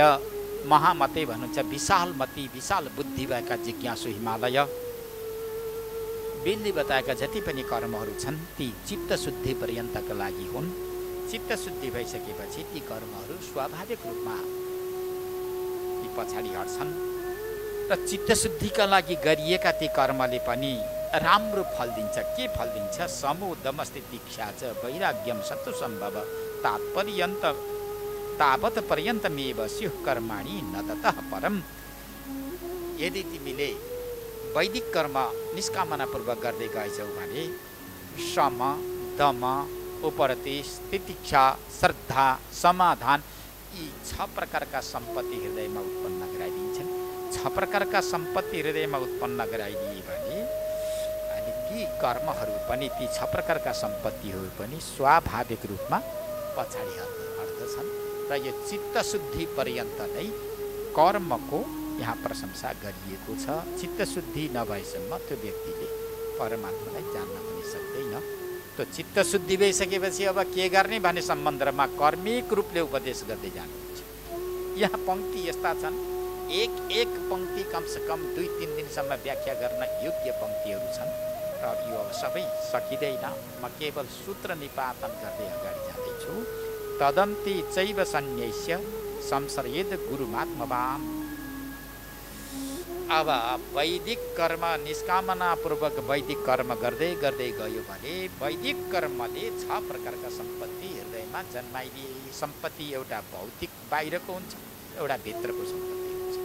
महामते भन्नुहुन्छ विशाल मति विशाल बुद्धि भएका जिज्ञासु हिमालय, बेलले बताएका जति पनि कर्महरू छन् ती चित्त शुद्धि पर्यन्तका लागि हुन्। चित्त शुद्धि भइसकेपछि ती कर्महरू स्वाभाविक रूपमा ती पछाडि हट्छन् र चित्त शुद्धिका लागि गरिएका ती कर्मले पनि राम्रो फल दिन्छ। के फल दिन्छ? समुदमस्ति दीक्षा च वैराग्यम सत्तु सम्भव तावत पर्यन्तमेव स्युः कर्माणि न ततः परम। यदि तिमीले वैदिक कर्म निष्कामनापूर्वक गर्दै गएछौ भने सम, दम, उपरति, तितिक्षा, श्रद्धा, समाधान यी 6 प्रकारका सम्पत्ति हृदयमा उत्पन्न गराइदिन्छन्। 6 प्रकारका सम्पत्ति हृदयमा उत्पन्न गराइदिए भने अनि ती कर्महरू पनि, ती 6 प्रकारका सम्पत्तिहरू पनि स्वाभाविक रूपमा पछाडि हट्दछन्। र यो चित्तशुद्धि पर्यन्त नै कर्मको यहाँ प्रशंसा गरिएको छ। चित्तशुद्धि नभएसम्म त्यो व्यक्तिले परमात्मालाई जान्न पनि सक्दैन। त्यो चित्तशुद्धि भइसकेपछि अब के गर्ने भन्ने सम्बन्धमा कर्मिक रूपले उपदेश गर्दै जानुहुन्छ। यहाँ पङ्क्ति यस्ता छन्, एक पङ्क्ति कमसेकम 2-3 दिनसम्म व्याख्या गर्न योग्य पङ्क्तिहरू छन् र यो अब सबै सकिँदैन। म केवल सूत्र निपातन गर्दै अगाडि जाँदैछु। तदन्ति चैव सन्न्यस्य संसर्येद गुरुमात्मवान। अब वैदिक कर्म निष्कामनापूर्वक वैदिक कर्म गर्दै गयो भने वैदिक कर्मले 6 प्रकारका सम्पत्ति हृदयमा जन्माइदिए। सम्पत्ति एउटा भौतिक बाहिरको हुन्छ, एउटा भित्रको सम्पत्ति हुन्छ।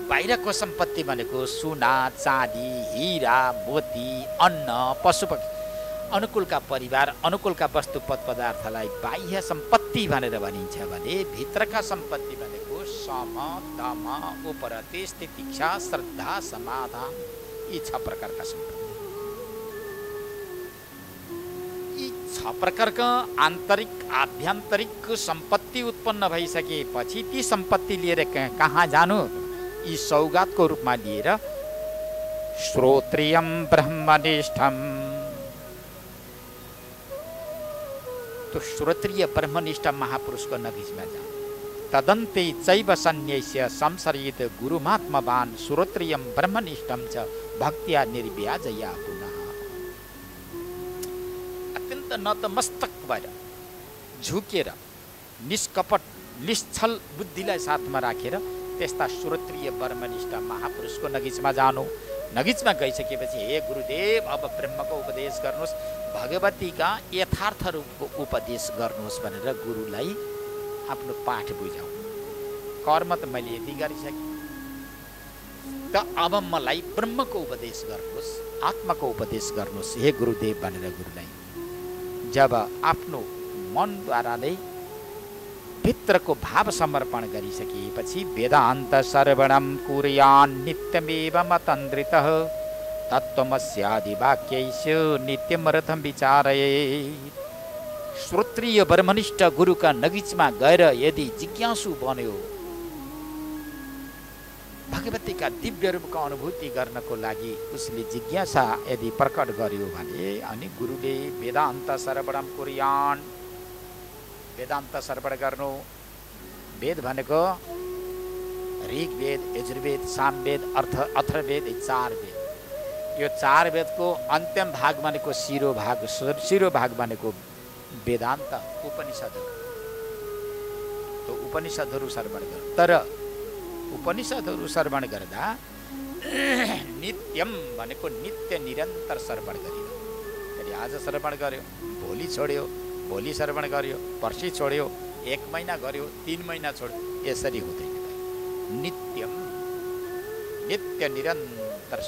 बाहिरको सम्पत्ति भनेको सुना, चाँदी, हिरा, मोती, अन्न, पशुपक्षी, अनुकूलका परिवार, अनुकूलका वस्तु पदार्थलाई बाह्य सम्पत्ति भनेर भनिन्छ भने भित्रका सम्पत्ति भनेको सम, दम, उपरति, तितिक्षा, श्रद्धा, समाधान यी 6 प्रकारका सम्पत्ति। यी 6 प्रकारका आन्तरिक आभ्यन्तरिक सम्पत्ति उत्पन्न भइसकेपछि ती सम्पत्ति लिएर कहाँ जानु? यी सौगातको रूपमा लिएर श्रोत्रियम ब्रह्मनिष्ठम, तो श्रोत्रिय ब्रह्मनिष्ठ महापुरुषको नजिकमा जाऊ। तदन्ते चैव सन्न्यस्य संसर्येत गुरुमात्मवान श्रोत्रियम ब्रह्मनिष्ठम च भक्त्या निर्व्याजया पुनः। अत्यन्त नतमस्तक भएर झुकेर निष्कपट निश्चल बुद्धिलाई साथमा राखेर त्यस्ता श्रोत्रिय ब्रह्मनिष्ठ महापुरुषको नजिकमा जानु। नजिकमा गइसकेपछि हे गुरुदेव अब ब्रह्मको उपदेश गर्नुहोस्, भगवतीका यथार्थ रूपको उपदेश गर्नुहोस् भनेर गुरुलाई आफ्नो पाठ बुझाउ। कर्म त मैले यति गरिसकेँ, त अब मलाई ब्रह्मको उपदेश गर्नुहोस्, आत्माको उपदेश गर्नुहोस् हे गुरुदेव भनेर गुरुलाई जब आफ्नो मनद्वारा नै भित्रको भाव समर्पण गरिसकेपछि वेदान्त श्रवणं कुर्यान् नित्यमेव मतन्द्रितः तत्त्वमस्यादि वाक्यैषु नित्यमर्थं विचारयेत्। श्रोत्रिय ब्रह्मनिष्ठ गुरुका नजिकमा गएर यदि जिज्ञासु बन्यो, भगवतीका दिव्य रूपको अनुभूति गर्नको लागि उसले जिज्ञासा यदि प्रकट गर्यो भने अनि गुरुले वेदान्त श्रवणं कुर्यान्, वेदान्त श्रवण गर्नु। वेद भनेको ऋग्वेद, यजुर्वेद, सामवेद, अथर्ववेद, 4 वेद। यो 4 वेदको अन्तिम भाग भनेको शिरो भाग भनेको वेदान्त उपनिषदहरू। तो उपनिषदहरू श्रवण गर। तर उपनिषदहरू श्रवण गर्दा नित्यम भनेको नित्य निरन्तर श्रवण गरियो। यदि आज श्रवण गर्यो, भोलि छोड्यो, भोलि श्रवण गर्यो, पर्सि छोड्यो, 1 महिना गर्यो, 3 महिना छोड्यो, यसरी हुँदैन। नित्यम नित्य निरन्तर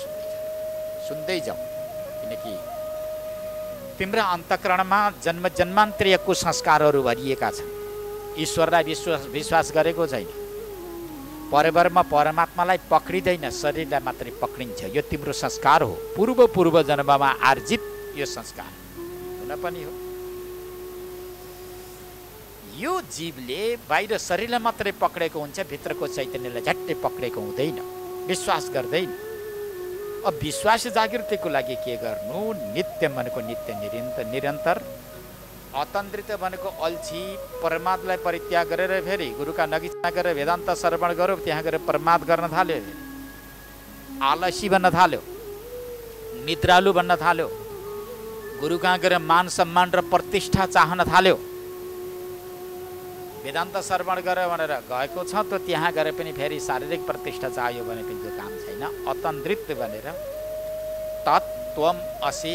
सुन्दै जाऊ, किनकि तिम्रो अन्तःकरणमा जन्म जन्मान्तरीय कुसंस्कारहरू भरिएका छन्। ईश्वरलाई विश्वास गरेको छैन, परब्रह्म परमात्मालाई पक्रिँदैन, शरीरलाई मात्रै पक्रिन्छ। यो तिम्रो संस्कार हो, पूर्व जन्ममा आर्जित यो संस्कार हुन पनि हो। यो जीवले बाहिर शरीरलाई मात्रै पक्रेको हुन्छ, भित्रको चैतन्यलाई झट्टै पक्रेको हुँदैन, विश्वास गर्दैन। अब विश्वास जागृतिको लागि के गर्नु? नित्य भनेको नित्य निरन्तर, अतन्त्रित भनेको अल्छी, परमात्मालाई परित्याग गरेर फेरि गुरुका नजिकमा गएर वेदान्त श्रवण गऱ्यो, त्यहाँ गएर परमात्मा गर्न थाल्यो, आलसी बन्न थाल्यो, निद्रालु बन्न थाल्यो, गुरु कहाँ गएर मान सम्मान र प्रतिष्ठा चाहन थाल्यो। वेदान्त श्रवण गर भनेर गएको छ त त्यहाँ गएर पनि फेरि शारीरिक प्रतिष्ठा चाहियो भने पनि त्यो काम छैन। अतन्त्रित भनेर तत्त्वम असि,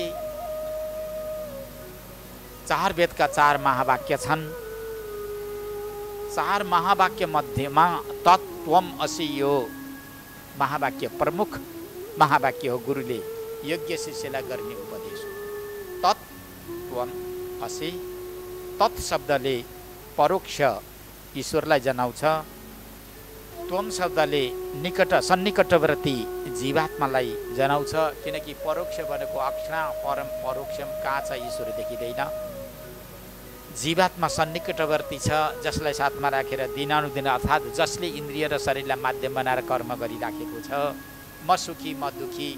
4 वेदका 4 महावाक्य छन्। 4 महावाक्य मध्येमा तत्त्वम असि यो महावाक्य प्रमुख महावाक्य हो, गुरुले योग्य शिष्यलाई गर्ने उपदेश हो। तत्त्वम असि, तत् शब्दले परोक्ष ईश्वरलाई जनाउँछ, त्वम शब्दले सन्निकटवर्ती जीवात्मालाई जनाउँछ, किनकि परोक्ष भनेको अक्षर परम परोक्षम कहाँ छ ईश्वर देखिँदैन। जीवात्मा सन्निकटवर्ती छ, जसलाई साथमा राखेर दिनानुदिन अर्थात् जसले इन्द्रिय र शरीरलाई माध्यम बनाएर कर्म गरिराखेको छ। म सुखी म दुखी,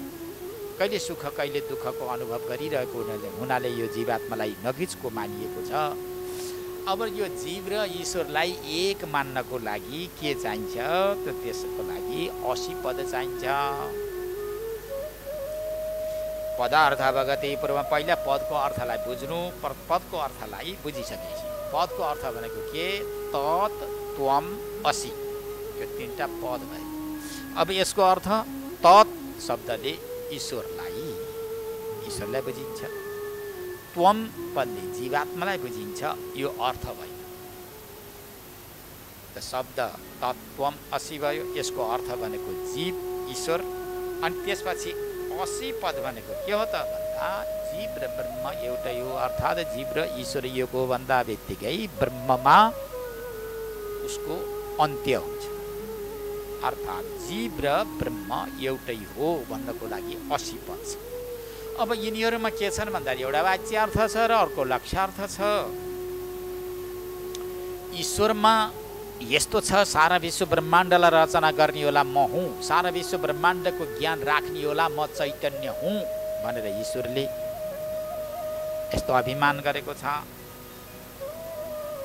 कहिले सुख कहिले दुःखको अनुभव गरिरहेको हुनाले यो जीवात्मालाई नगिचको मानिएको छ। अब यो जीव र ईश्वरलाई एक मान्नको लागि के चाहिन्छ त त्यसको लागि 80 पद चाहिन्छ। पदार्थ भगति पूर्व, पहिला पदको अर्थलाई बुझ्नु, पदको अर्थलाई बुझिसकेपछि पदको अर्थ भनेको के? तत् त्वम असि, यो 3टा पद भयो। अब यसको अर्थ तत् शब्दले ईश्वरलाई बुझिन्छ, त्वम पदले जीवात्मालाई बुझिन्छ, यो अर्थ भयो। त शब्द तत्त्वम असि भयो, यसको अर्थ भनेको जीव ईश्वर। अनि त्यसपछि 80 पद भनेको के हो त भन्दा जीव र ब्रह्म एउटै हो, अर्थात् जीव र ईश्वर एक हो भन्दा बित्तिकै ब्रह्ममा उसको अन्त्य हुन्छ, अर्थात् जीव र ब्रह्म एउटै हो भन्नको लागि 80 पद छ। अब यिनीहरूमा के छन् भन्दा एउटा वाच्यार्थ छ र अर्को लक्ष्यार्थ छ। ईश्वरमा यस्तो छ, सारा विश्व ब्रह्माण्डलाई रचना गर्ने होला म हुँ, सारा विश्व ब्रह्माण्डको ज्ञान राख्ने होला म चैतन्य हुँ भनेर ईश्वरले यस्तो अभिमान गरेको छ।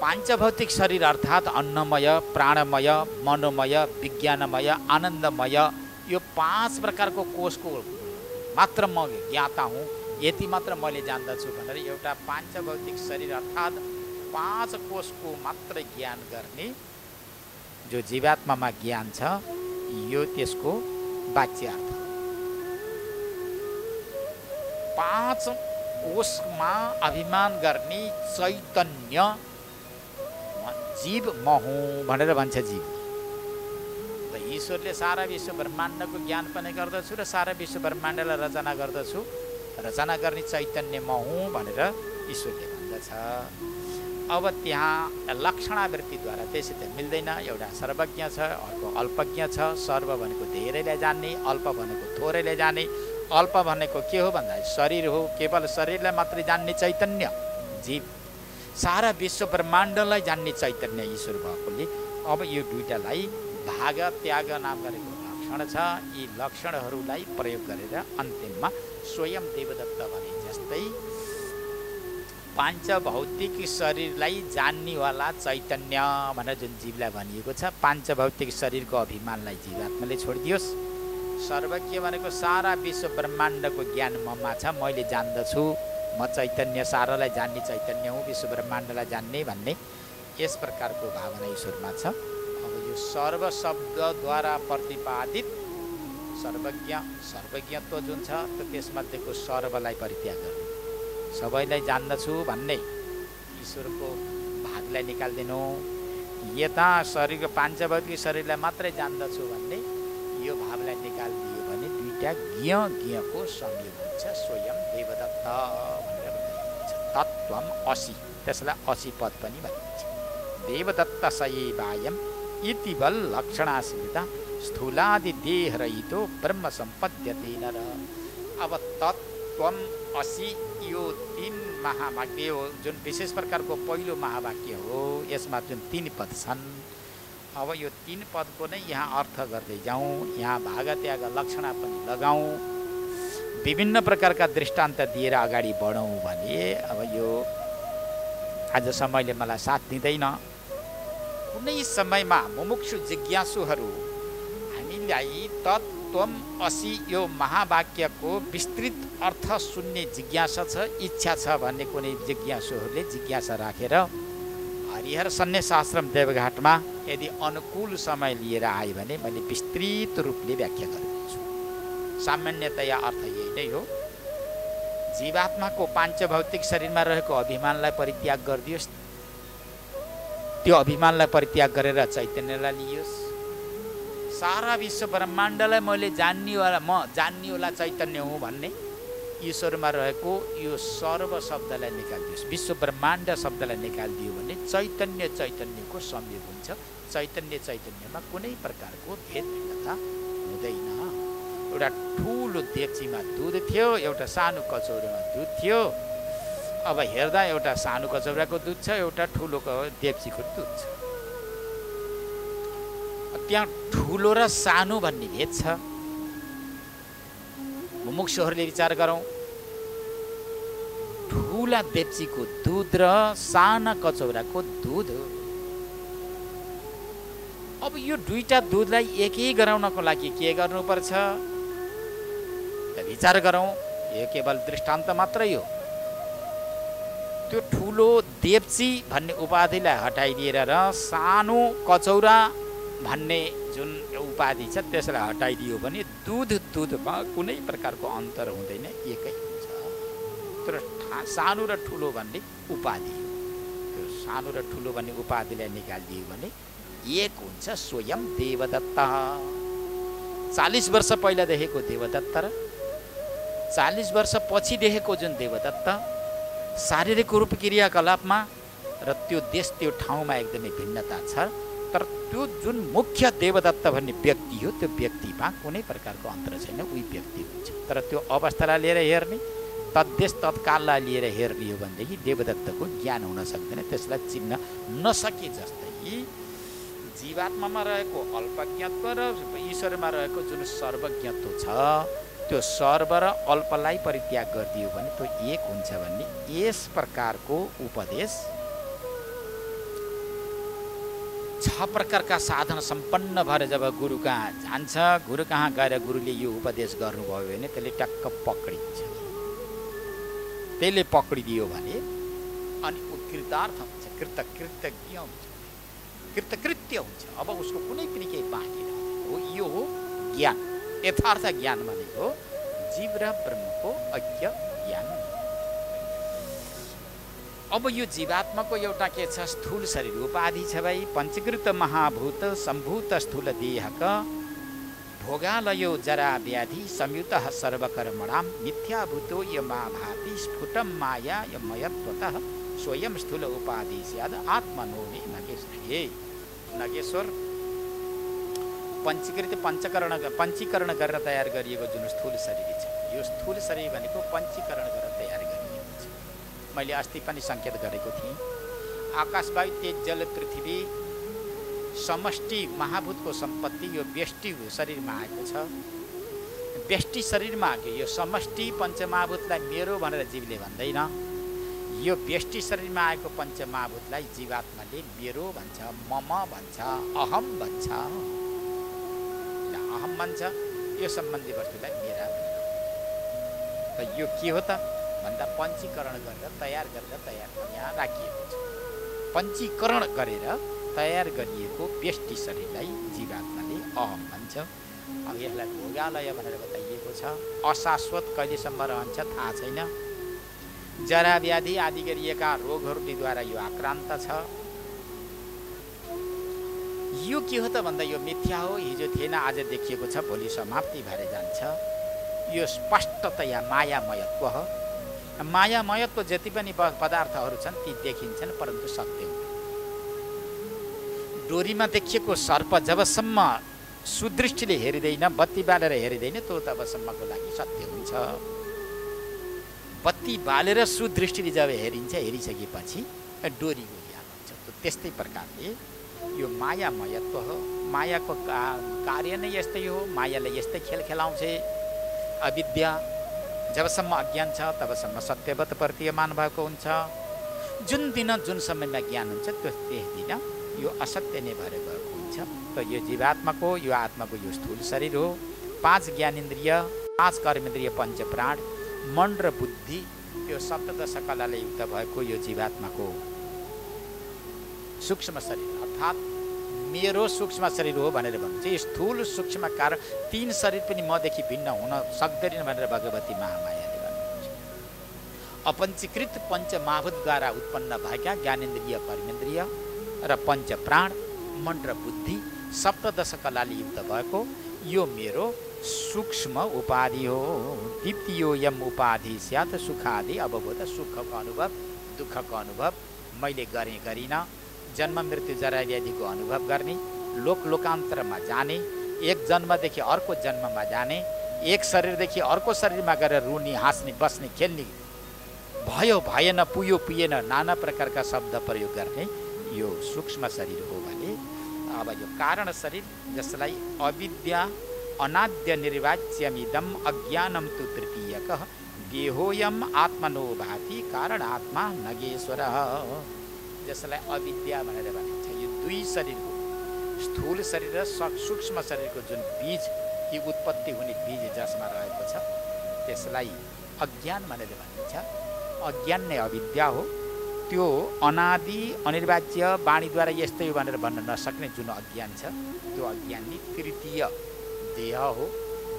पाञ्चभौतिक शरीर अर्थात् अन्नमय, प्राणमय, मनोमय, विज्ञानमय, आनन्दमय, यो 5 प्रकारको कोषको मात्र म ज्ञाता हुँ, यति मात्र मैले जान्दछु भनेर एउटा पाञ्चभौतिक शरीर अर्थात् 5 कोषको मात्र ज्ञान गर्ने जो जीवात्मामा ज्ञान छ, यो त्यसको वाच्यार्थ। 5 कोषमा अभिमान गर्ने चैतन्य जीव म हुँ भनेर भन्छ जीव। ईश्वरले सारा विश्व ब्रह्माण्डको ज्ञान पनि गर्दछु र सारा विश्व ब्रह्माण्डलाई रचना गर्दछु, रचना गर्ने चैतन्य म हुँ भनेर ईश्वरले भन्दछ। अब त्यहाँ लक्षणावृत्तिद्वारा त्यसै त मिल्दैन, एउटा सर्वज्ञ छ, अर्को अल्पज्ञ छ। सर्व भनेको धेरैलाई जान्ने, अल्प भनेको थोरैलाई जाने। अल्प भनेको के हो भन्दा शरीर हो, केवल शरीरलाई मात्रै जान्ने चैतन्य जीव, सारा विश्व ब्रह्माण्डलाई जान्ने चैतन्य ईश्वर भएकोले अब यो दुईटालाई भाग त्याग नाम गरेको लक्षण छ। यी लक्षणहरूलाई प्रयोग गरेर अन्तिममा स्वयं देवदत्त भने जस्तै पाञ्चभौतिक शरीरलाई जान्नेवाला चैतन्य भनेर जुन जीवलाई भनिएको छ, पाञ्चभौतिक शरीरको अभिमानलाई जीवात्माले छोडिदियोस्। सर्वज्ञ भनेको सारा विश्व ब्रह्माण्डको ज्ञान ममा छ, मैले जान्दछु, म चैतन्य सारालाई जान्ने चैतन्य हुँ, विश्व ब्रह्माण्डलाई जान्ने भन्ने यस प्रकारको भावना ईश्वरमा छ। अब यो सर्व शब्दद्वारा प्रतिपादित सर्वज्ञत्व जुन छ त त्यसमध्येको सर्वलाई परित्याग गर्नु, सबैलाई जान्दछु भन्ने ईश्वरको भागलाई निकालिदिनु, यता शरीरको पाञ्चभौतिक शरीरलाई मात्रै जान्दछु भन्ने यो भावलाई निकालिदियो भने दुईटा ज्ञको संयोग हुन्छ स्वयं देवदत्त भनेर बताइन्छ। तत्त्वम असी, त्यसलाई असी पद पनि भनिन्छ। देवदत्त सयेवायम इति बल लक्षणाश्रिता स्थूलादि देह रहितो ब्रह्म सम्पद्यते नर। अब तत्त्वम असी यो 3 महावाक्य हो, जुन विशेष प्रकारको पहिलो महावाक्य हो। यसमा जुन 3 पद छन्, अब यो 3 पदको नै यहाँ अर्थ गर्दै जाउँ, यहाँ भागत्याग लक्षणा पनि लगाउँ, विभिन्न प्रकारका दृष्टान्त दिएर अगाडि बढौँ भने अब यो आज समयले मलाई साथ दिँदैन। कुनै समयमा मुमुक्षु जिज्ञासुहरू हामीलाई तत्त्वम असी यो महावाक्यको विस्तृत अर्थ सुन्ने जिज्ञासा छ, इच्छा छ भन्ने कुनै जिज्ञासुहरूले जिज्ञासा राखेर हरिहर सन्यास आश्रम देवघाटमा यदि अनुकूल समय लिएर आए भने मैले विस्तृत रूपले व्याख्या गरिदिन्छु। सामान्यतया अर्थ यही नै हो, जीवात्माको पाञ्चभौतिक शरीरमा रहेको अभिमानलाई परित्याग गरिदियोस्, त्यो अभिमानलाई परित्याग गरेर चैतन्यलाई लियोस्। सारा विश्व ब्रह्माण्डलाई मैले म जान्नेवाला चैतन्य हुँ भन्ने ईश्वरमा रहेको यो सर्व शब्दलाई निकालिदियोस्, विश्व ब्रह्माण्ड शब्दलाई निकालिदियो भने चैतन्य चैतन्यको संयोग हुन्छ। चैतन्य चैतन्यमा कुनै प्रकारको भेद भिन्नता हुँदैन। एउटा ठुलो देक्चीमा दुध थियो, एउटा सानो कचौरामा दुध थियो। अब हेर्दा एउटा सानो कचौराको दुध छ, एउटा ठुलो देक्चीको दुध छ। त्यहाँ ठुलो र सानो भन्ने भेद छ। मुमुक्षुहरूले विचार गरौँ, ठुला देप्चीको दुध र साना कचौराको दुध, अब यो दुईटा दुधलाई एकै गराउनको लागि के गर्नुपर्छ विचार गरौँ। यो केवल दृष्टान्त मात्रै हो। त्यो ठुलो देप्ची भन्ने उपाधिलाई हटाइदिएर र सानो कचौरा भन्ने जुन उपाधि छ त्यसलाई हटाइदियो भने दुधमा कुनै प्रकारको अन्तर हुँदैन, एकै हुन्छ। तर सानो र ठुलो भन्ने उपाधि हो, त्यो सानो र ठुलो भन्ने उपाधिलाई निकालिदियो भने एक हुन्छ स्वयं देवदत्त। 40 वर्ष पहिला देखेको देवदत्त र 40 वर्ष पछि देखेको जुन देवदत्त शारीरिक रूप क्रियाकलापमा र त्यो देश त्यो ठाउँमा एकदमै भिन्नता छ। तर त्यो जुन मुख्य देवदत्त भन्ने व्यक्ति हो, त्यो व्यक्तिमा कुनै प्रकारको अन्तर छैन, उही व्यक्ति हुन्छ। तर त्यो अवस्थालाई लिएर हेर्ने, तद्देश तत्काललाई लिएर हेर्ने हो भनेदेखि देवदत्तको ज्ञान हुन सक्दैन, त्यसलाई चिन्न नसके जस्तै जीवात्मामा रहेको अल्पज्ञत्व र ईश्वरमा रहेको जुन सर्वज्ञत्व छ, त्यो सर्व र अल्पलाई परित्याग गरिदियो भने त्यो एक हुन्छ भन्ने यस प्रकारको उपदेश 6 प्रकारका साधन सम्पन्न भएर जब गुरु कहाँ जान्छ, गुरु कहाँ गएर गुरुले यो उपदेश गर्नुभयो भने त्यसले टक्क पक्रिन्छ। त्यसले पक्रिदियो भने अनि ऊ कृतार्थ हुन्छ, कृतज्ञ हुन्छ, कृतकृत्य हुन्छ। अब उसको कुनै पनि केही बाँकी हो। यो हो ज्ञान, यथार्थ ज्ञान भनेको जीव र ब्रह्मको ऐक्य ज्ञान। अब यो जीवात्माको एउटा के छ, स्थूल शरीर उपाधि छ भाइ। पञ्चकृत महाभूत सम्भूत स्थूल देहक भोगालयो जरा व्याधि संयुत सर्वकर्मणाम मिथ्याभूतो य महाभाति स्फुटम माया य मयत्वतः स्वयं स्थूल उपाधि स्याद आत्मनो मे नगेश्वर। पञ्चीकरण गरेर तयार गरिएको जुन स्थूल शरीर छ, यो स्थूल शरीर भनेको पञ्चीकरण गरेर तयार गरिएको छ। मैले अस्ति पनि सङ्केत गरेको थिएँ, आकाश वायु तेज जल पृथ्वी समष्टि महाभूतको सम्पत्ति यो व्यष्टि शरीरमा आएको छ। व्यष्टि शरीरमा आएको यो समष्टि पञ्चमहाभूतलाई मेरो भनेर जीवले भन्दैन, यो व्यष्टि शरीरमा आएको पञ्चमहाभूतलाई जीवात्माले मेरो भन्छ, मम भन्छ, अहम भन्छ। अहम भन्छ यो सम्बन्धी वस्तुलाई मेरा भनेर। यो के हो त भन्दा पञ्चीकरण गरेर तयार यहाँ राखिएको छ। पञ्चीकरण गरेर तयार गरिएको व्यष्टि शरीरलाई जीवात्माले अहम भन्छ। अब यसलाई भोगालय भनेर बताइएको छ। अशाश्वत कहिलेसम्म रहन्छ थाहा छैन। जरा व्याधि आदि गरिएका रोगहरूद्वारा यो आक्रान्त छ। यो के हो त भन्दा यो मिथ्या हो, हिजो थिएन आज देखिएको छ, भोलि समाप्ति भएर जान्छ। यो स्पष्टतया मायामयत्व हो। मायामयत्व जति पनि पदार्थहरू छन् ती देखिन्छन् परन्तु सत्य हुँदैन। डोरीमा देखिएको सर्प जबसम्म सुदृष्टिले हेरिँदैन, बत्ती बालेर हेरिँदैन, त्यो तबसम्मको लागि सत्य हुन्छ। बत्ती बालेर सुदृष्टिले जब हेरिन्छ, हेरिसकेपछि डोरीको ज्ञान हुन्छ। त्यस्तै प्रकारले यो मायामयत्व हो। मायाको कार्य नै यस्तै हो। मायाले यस्तै खेल खेलाउँछ। अविद्या जबसम्म अज्ञान छ तबसम्म सत्यवत प्रतीयमान भएको हुन्छ। जुन दिन जुन समयमा ज्ञान हुन्छ त्यस दिन यो असत्य नै भएर गएको हुन्छ। त यो जीवात्माको, यो आत्माको यो स्थूल शरीर हो। 5 ज्ञानेन्द्रिय, 5 कर्मेन्द्रिय, पञ्चप्राण, मन र बुद्धि, यो सप्तदश कलाले युक्त भएको यो जीवात्माको सूक्ष्म शरीर अर्थात् मेरो सूक्ष्म शरीर हो भनेर भन्नुहुन्छ। यो स्थूल सूक्ष्म कारण 3 शरीर पनि मदेखि भिन्न हुन सक्दैनन् भनेर भगवती महामायाले भन्नुहुन्छ। अपञ्चीकृत पञ्चमहाभूतद्वारा उत्पन्न भएका ज्ञानेन्द्रिय, कर्मेन्द्रिय र पञ्चप्राण, मन र बुद्धि, सप्तदश कलाले युक्त भएको यो मेरो सूक्ष्म उपाधि हो। द्वितीयोऽयम् उपाधि स्यात् सुखादि अवबोध। सुखको अनुभव, दुःखको अनुभव मैले गरिनँ। जन्म मृत्यु जरा व्याधिको अनुभव गर्ने, लोकान्तरमा जाने, एक जन्मदेखि अर्को जन्ममा जाने, एक शरीरदेखि अर्को शरीरमा गएर रुने, हाँस्ने, बस्ने, खेल्ने, भयो भएन, पुयो पुगेन, नाना प्रकारका शब्द प्रयोग गर्ने यो सूक्ष्म शरीर हो भने अब यो कारण शरीर जसलाई अविद्या अनाद्य निर्वाच्यमिदम अज्ञानम तु तृतीयकः देहोयम आत्मनो भाति कारण आत्मा नगेश्वर, जसलाई अविद्या भनेर भनिन्छ। यो 2 शरीरको, स्थूल शरीर र सूक्ष्म शरीरको जुन बीज, यो उत्पत्ति हुने बीज जसमा रहेको छ त्यसलाई अज्ञान भनेर भनिन्छ। अज्ञान नै अविद्या हो। त्यो अनादि अनिर्वाच्य वाणीद्वारा यस्तै हो भनेर भन्न नसक्ने जुन अज्ञान छ त्यो अज्ञान नै तृतीय देह हो।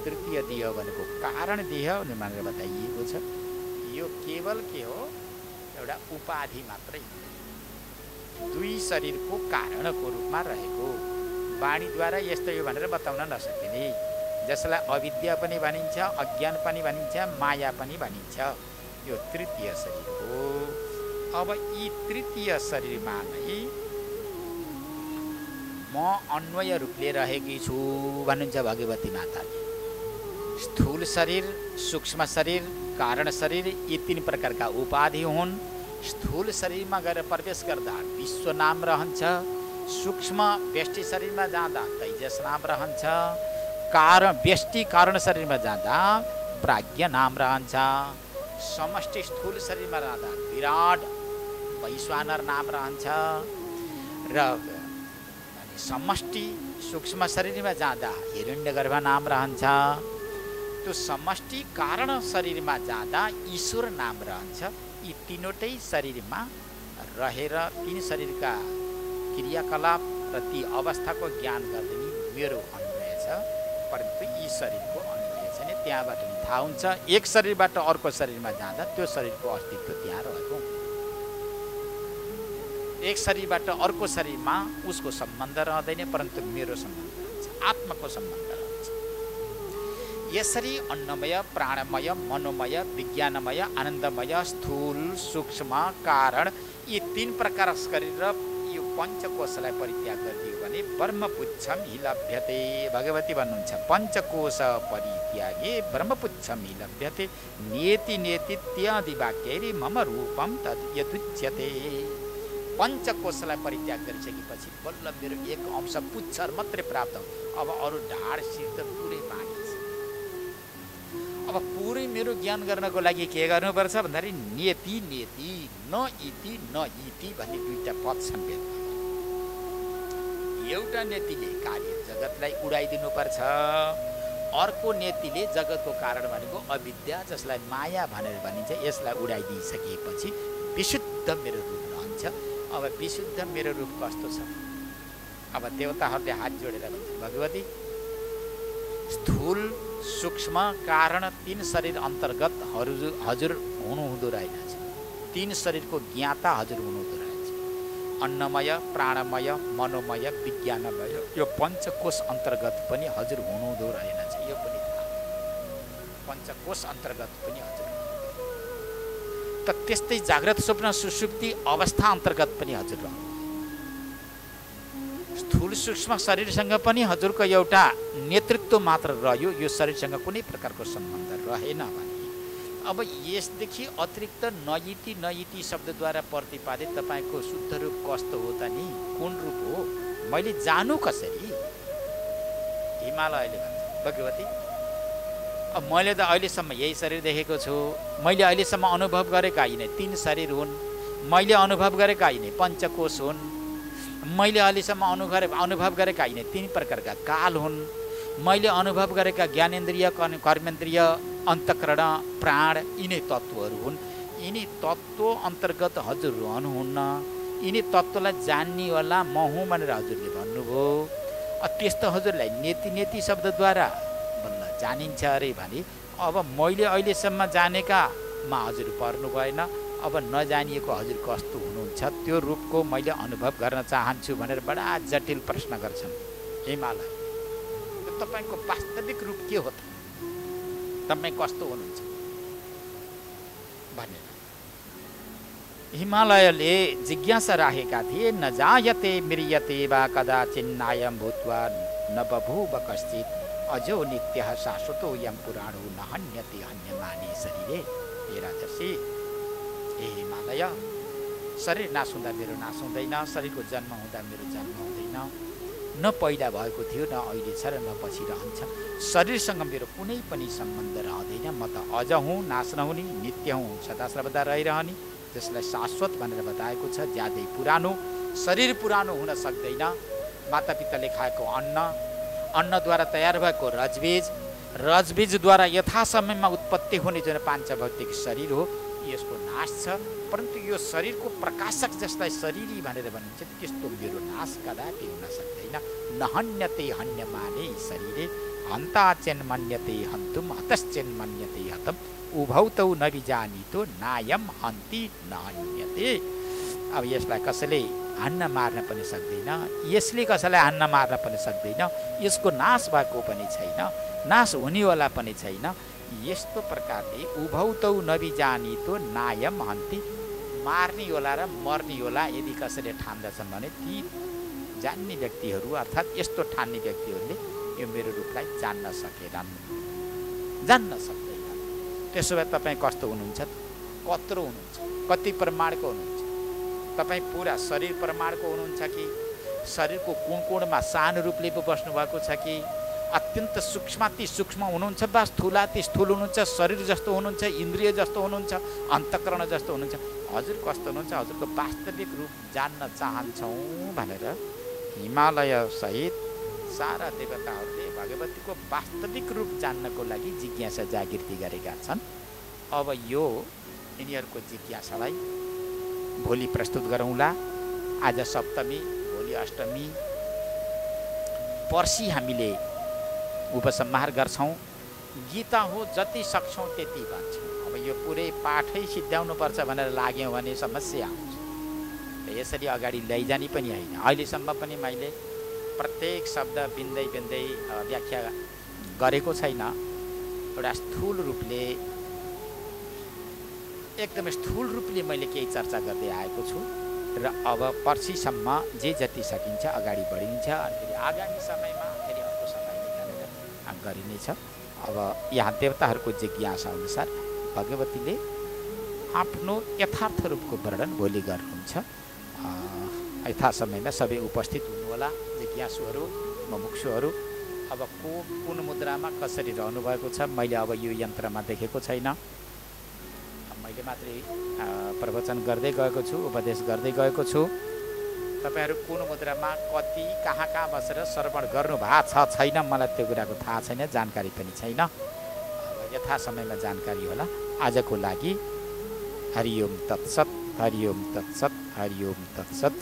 तृतीय देह भनेको कारण देह भनेर बताइएको छ। यो केवल के हो? एउटा उपाधि मात्रै, 2 शरीरको कारणको रूपमा रहेको, वाणीद्वारा यस्तै हो भनेर बताउन नसकिने, जसलाई अविद्या पनि भनिन्छ, अज्ञान पनि भनिन्छ, माया पनि भनिन्छ, यो तृतीय शरीर हो। अब यी तृतीय शरीरमा नै म अन्वय रूपले रहेकी छु भन्नुहुन्छ भगवती माताले। स्थूल शरीर, सूक्ष्म शरीर, कारण शरीर, यी 3 प्रकारका उपाधि हुन्। स्थूल शरीरमा गएर प्रवेश गर्दा विश्व नाम रहन्छ। सूक्ष्म व्यष्टि शरीरमा जाँदा तैजस नाम रहन्छ। व्यष्टि कारण शरीरमा जाँदा प्राज्ञ नाम रहन्छ। समष्टि स्थूल शरीरमा रहँदा विराट वैश्वानर नाम रहन्छ र समष्टि सूक्ष्म शरीरमा जाँदा हिरण्यगर्भ नाम रहन्छ। त्यो समष्टि कारण शरीरमा जाँदा ईश्वर नाम रहन्छ। यी 3वटै शरीरमा रहेर 3 शरीरका क्रियाकलाप र ती अवस्थाको ज्ञान गर्ने मेरो अन्वय छ, परन्तु यी शरीरको अन्वय छैन। त्यहाँबाट नि थाहा हुन्छ एक शरीरबाट अर्को शरीरमा जाँदा त्यो शरीरको अस्तित्व त्यहाँ रहेको, एक शरीरबाट अर्को शरीरमा उसको सम्बन्ध रहँदैन, परन्तु मेरो सम्बन्ध रहन्छ, आत्माको सम्बन्ध रहन्छ। यसरी अन्नमय, प्राणमय, मनोमय, विज्ञानमय, आनन्दमय, स्थूल, सूक्ष्म, कारण यी 3 प्रकार गरेर यो पञ्चकोशलाई परित्याग गरिदियो भने ब्रह्मपुच्छम हि लभ्यते। भगवती भन्नुहुन्छ पञ्चकोश परित्यागे ब्रह्मपुच्छम हि लभ्यते नेति नेतित्यादि वाक्यैरि मम रूपम तद् यदुच्यते। पञ्चकोशलाई परित्याग गरिसकेपछि बल्ल मेरो एक अंश पुच्छर मात्रै प्राप्त हो। अब अरू ढाड शिर त पुरै बाँकी छ। अब पुरै मेरो ज्ञान गर्नको लागि के गर्नुपर्छ भन्दाखेरि नेति नेति न इति न इति भन्ने 2टा पद छन् वेदमा। एउटा नेतिले कार्य जगतलाई उडाइदिनुपर्छ, अर्को नेतिले जगतको कारण भनेको अविद्या जसलाई माया भनेर भनिन्छ यसलाई उडाइदिइसकेपछि विशुद्ध मेरो रूप रहन्छ। अब विशुद्ध मेरो रूप कस्तो छ? अब देवताहरूले हात जोडेर भन्छ भगवती स्थूल सूक्ष्म कारण 3 शरीर अन्तर्गत हजुर हुनुहुँदो रहेछ। 3 शरीरको ज्ञाता हजुर हुनुहुँदो रहेछ। अन्नमय, प्राणमय, मनोमय, विज्ञानमय यो पञ्चकोश अन्तर्गत पनि हजुर हुनुहुँदो रहेछ। यो पनि थाहा। पञ्चकोश अन्तर्गत पनि हजुर त त्यस्तै जाग्रत स्वप्न सुषुप्ति अवस्था अन्तर्गत पनि हजुर रहनु स्थूल सूक्ष्म शरीरसँग पनि हजुरको एउटा नेतृत्व मात्र रह्यो यो शरीरसँग कुनै प्रकारको सम्बन्ध रहेन भने अब यसदेखि अतिरिक्त नयिति नयिति शब्दद्वारा प्रतिपादित तपाईँको शुद्ध रूप कस्तो हो त नि कुन रूप हो मैले जानु कसरी हिमालयले भन्छ भगवती अब मैले त अहिलेसम्म यही शरीर देखेको छु मैले अहिलेसम्म अनुभव गरेका यिनै 3 शरीर हुन् मैले अनुभव गरेका यिनै पञ्चकोश हुन् मैले अहिलेसम्म अनुभव गरेका यिनै 3 प्रकारका काल हुन् मैले अनुभव गरेका ज्ञानेन्द्रिय कर्मेन्द्रिय अन्तःकरण प्राण यिनै तत्त्वहरू हुन् यिनी तत्त्व अन्तर्गत हजुर रहनुहुन्न यिनी तत्त्वलाई जान्ने होला म हुँ भनेर हजुरले भन्नुभयो त्यस्तो हजुरलाई नेति नेति शब्दद्वारा बल्ल जानिन्छ अरे भने अब मैले अहिलेसम्म जानेकामा हजुर पर्नु भएन अब नजानिएको हजुर कस्तो हुनुहुन्छ त्यो रूपको मैले अनुभव गर्न चाहन्छु भनेर बडा जटिल प्रश्न गर्छन् हिमालय तपाईको वास्तविक रूप के हो त तपाईँ कस्तो हुनुहुन्छ भनेर हिमालयले जिज्ञासा राखेका थिए न जायते म्रियते वा कदाचिन्नायं भूत्वा न बभूव कश्चित् अजो नित्यः शाश्वतो यं पुराणो न हन्यते हन्यमाने शरीरे हे राजर्षि हे हिमालय शरीर नाश हुँदा मेरो नाश हुँदैन शरीरको जन्म हुँदा मेरो जन्म हुँदैन न पहिला भएको थियो न अहिले छ र न पछि रहन्छ शरीरसँग मेरो कुनै पनि सम्बन्ध रहँदैन म त अझ हुँ नाश नहुने नित्य हुँ सदा सर्वदा रहिरहने जसलाई शाश्वत भनेर बताएको छ ज्यादै पुरानो शरीर पुरानो हुन सक्दैन मातापिताले खाएको अन्नद्वारा तयार भएको रजबीजद्वारा यथासमयमा उत्पत्ति हुने जुन पाञ्चभौतिक शरीर हो यसको नाश छ परन्तु यो शरीरको प्रकाशक जसलाई शरीरी भनेर भनिन्छ त्यस्तो मेरो नाश कदापि हुन सक्दैन नहन्यते हन्यमाने शरीरे हन्ताचेन मन्यते हन्तुम हतश्चेन मन्यते हतम उभौतौ नबिजानितो नायम हन्ति नहन्यते अब यसलाई कसैले हान्न मार्न पनि सक्दैन यसले कसैलाई हान्न मार्न पनि सक्दैन यसको नाश भएको पनि छैन नाश हुनेवाला पनि छैन यस्तो प्रकारले उभौतौ नबिजानितो नायम हन्ति मार्ने होला र मर्ने होला यदि कसैले ठान्दछन् भने ती जान्ने व्यक्तिहरू अर्थात् यस्तो ठान्ने व्यक्तिहरूले यो मेरो रूपलाई जान्न सक्दैनन् त्यसो भए तपाईँ कस्तो हुनुहुन्छ कत्रो हुनुहुन्छ कति प्रमाणको हुनुहुन्छ तपाईँ पुरा शरीर प्रमाणको हुनुहुन्छ कि शरीरको कुन कुनमा सानो रूपले पो बस्नु भएको छ कि अत्यन्त सूक्ष्माति सूक्ष्म हुनुहुन्छ वा स्थूलाति स्थूल हुनुहुन्छ शरीर जस्तो हुनुहुन्छ इन्द्रिय जस्तो हुनुहुन्छ अन्तःकरण जस्तो हुनुहुन्छ हजुर कस्तो हुनुहुन्छ हजुरको वास्तविक रूप जान्न चाहन्छौँ भनेर हिमालय सहित सारा देवताहरूले भगवतीको वास्तविक रूप जान्नको लागि जिज्ञासा जागृति गरेका छन् अब यो यिनीहरूको जिज्ञासालाई भोलि प्रस्तुत गरौँला आज सप्तमी भोलि अष्टमी पर्सि हामीले उपसंहार गर्छौँ गीता हो जति सक्छौँ त्यति भन्छौँ अब यो पुरै पाठै सिद्ध्याउनुपर्छ भनेर लाग्यौँ भने समस्या आउँछ यसरी अगाडि लैजाने पनि होइन अहिलेसम्म पनि मैले प्रत्येक शब्द बिन्दै व्याख्या गरेको छैन एउटा स्थूल रूपले एकदम स्थूल रूपले मैले केही चर्चा गर्दै आएको छु र अब पर्सिसम्म जे जति सकिन्छ अगाडि बढिन्छ अनि फेरि आगामी समयमा फेरि अर्को समय निकालेर गरिनेछ अब यहाँ देवताहरूको जिज्ञासा अनुसार भगवतीले आफ्नो यथार्थ रूपको वर्णन भोलि गर्नुहुन्छ यथा समयमा सबै उपस्थित हुनुहोला जिज्ञासुहरू मुमुक्षुहरू अब कुन मुद्रामा कसरी रहनुभएको छ मैले अब यो यन्त्रमा देखेको छैन मैले मात्रै प्रवचन गर्दै गएको छु उपदेश गर्दै गएको छु तपाईहरू कुन मुद्रामा कति कहाँ बसेर श्रवण गर्नु भएको छ छैन मलाई त्यो कुराको थाहा छैन जानकारी पनि छैन अब यथा समयमा जानकारी होला आजको लागि हरि ओम तत्सत हरि ओम तत्सत हरि ओम तत्सत।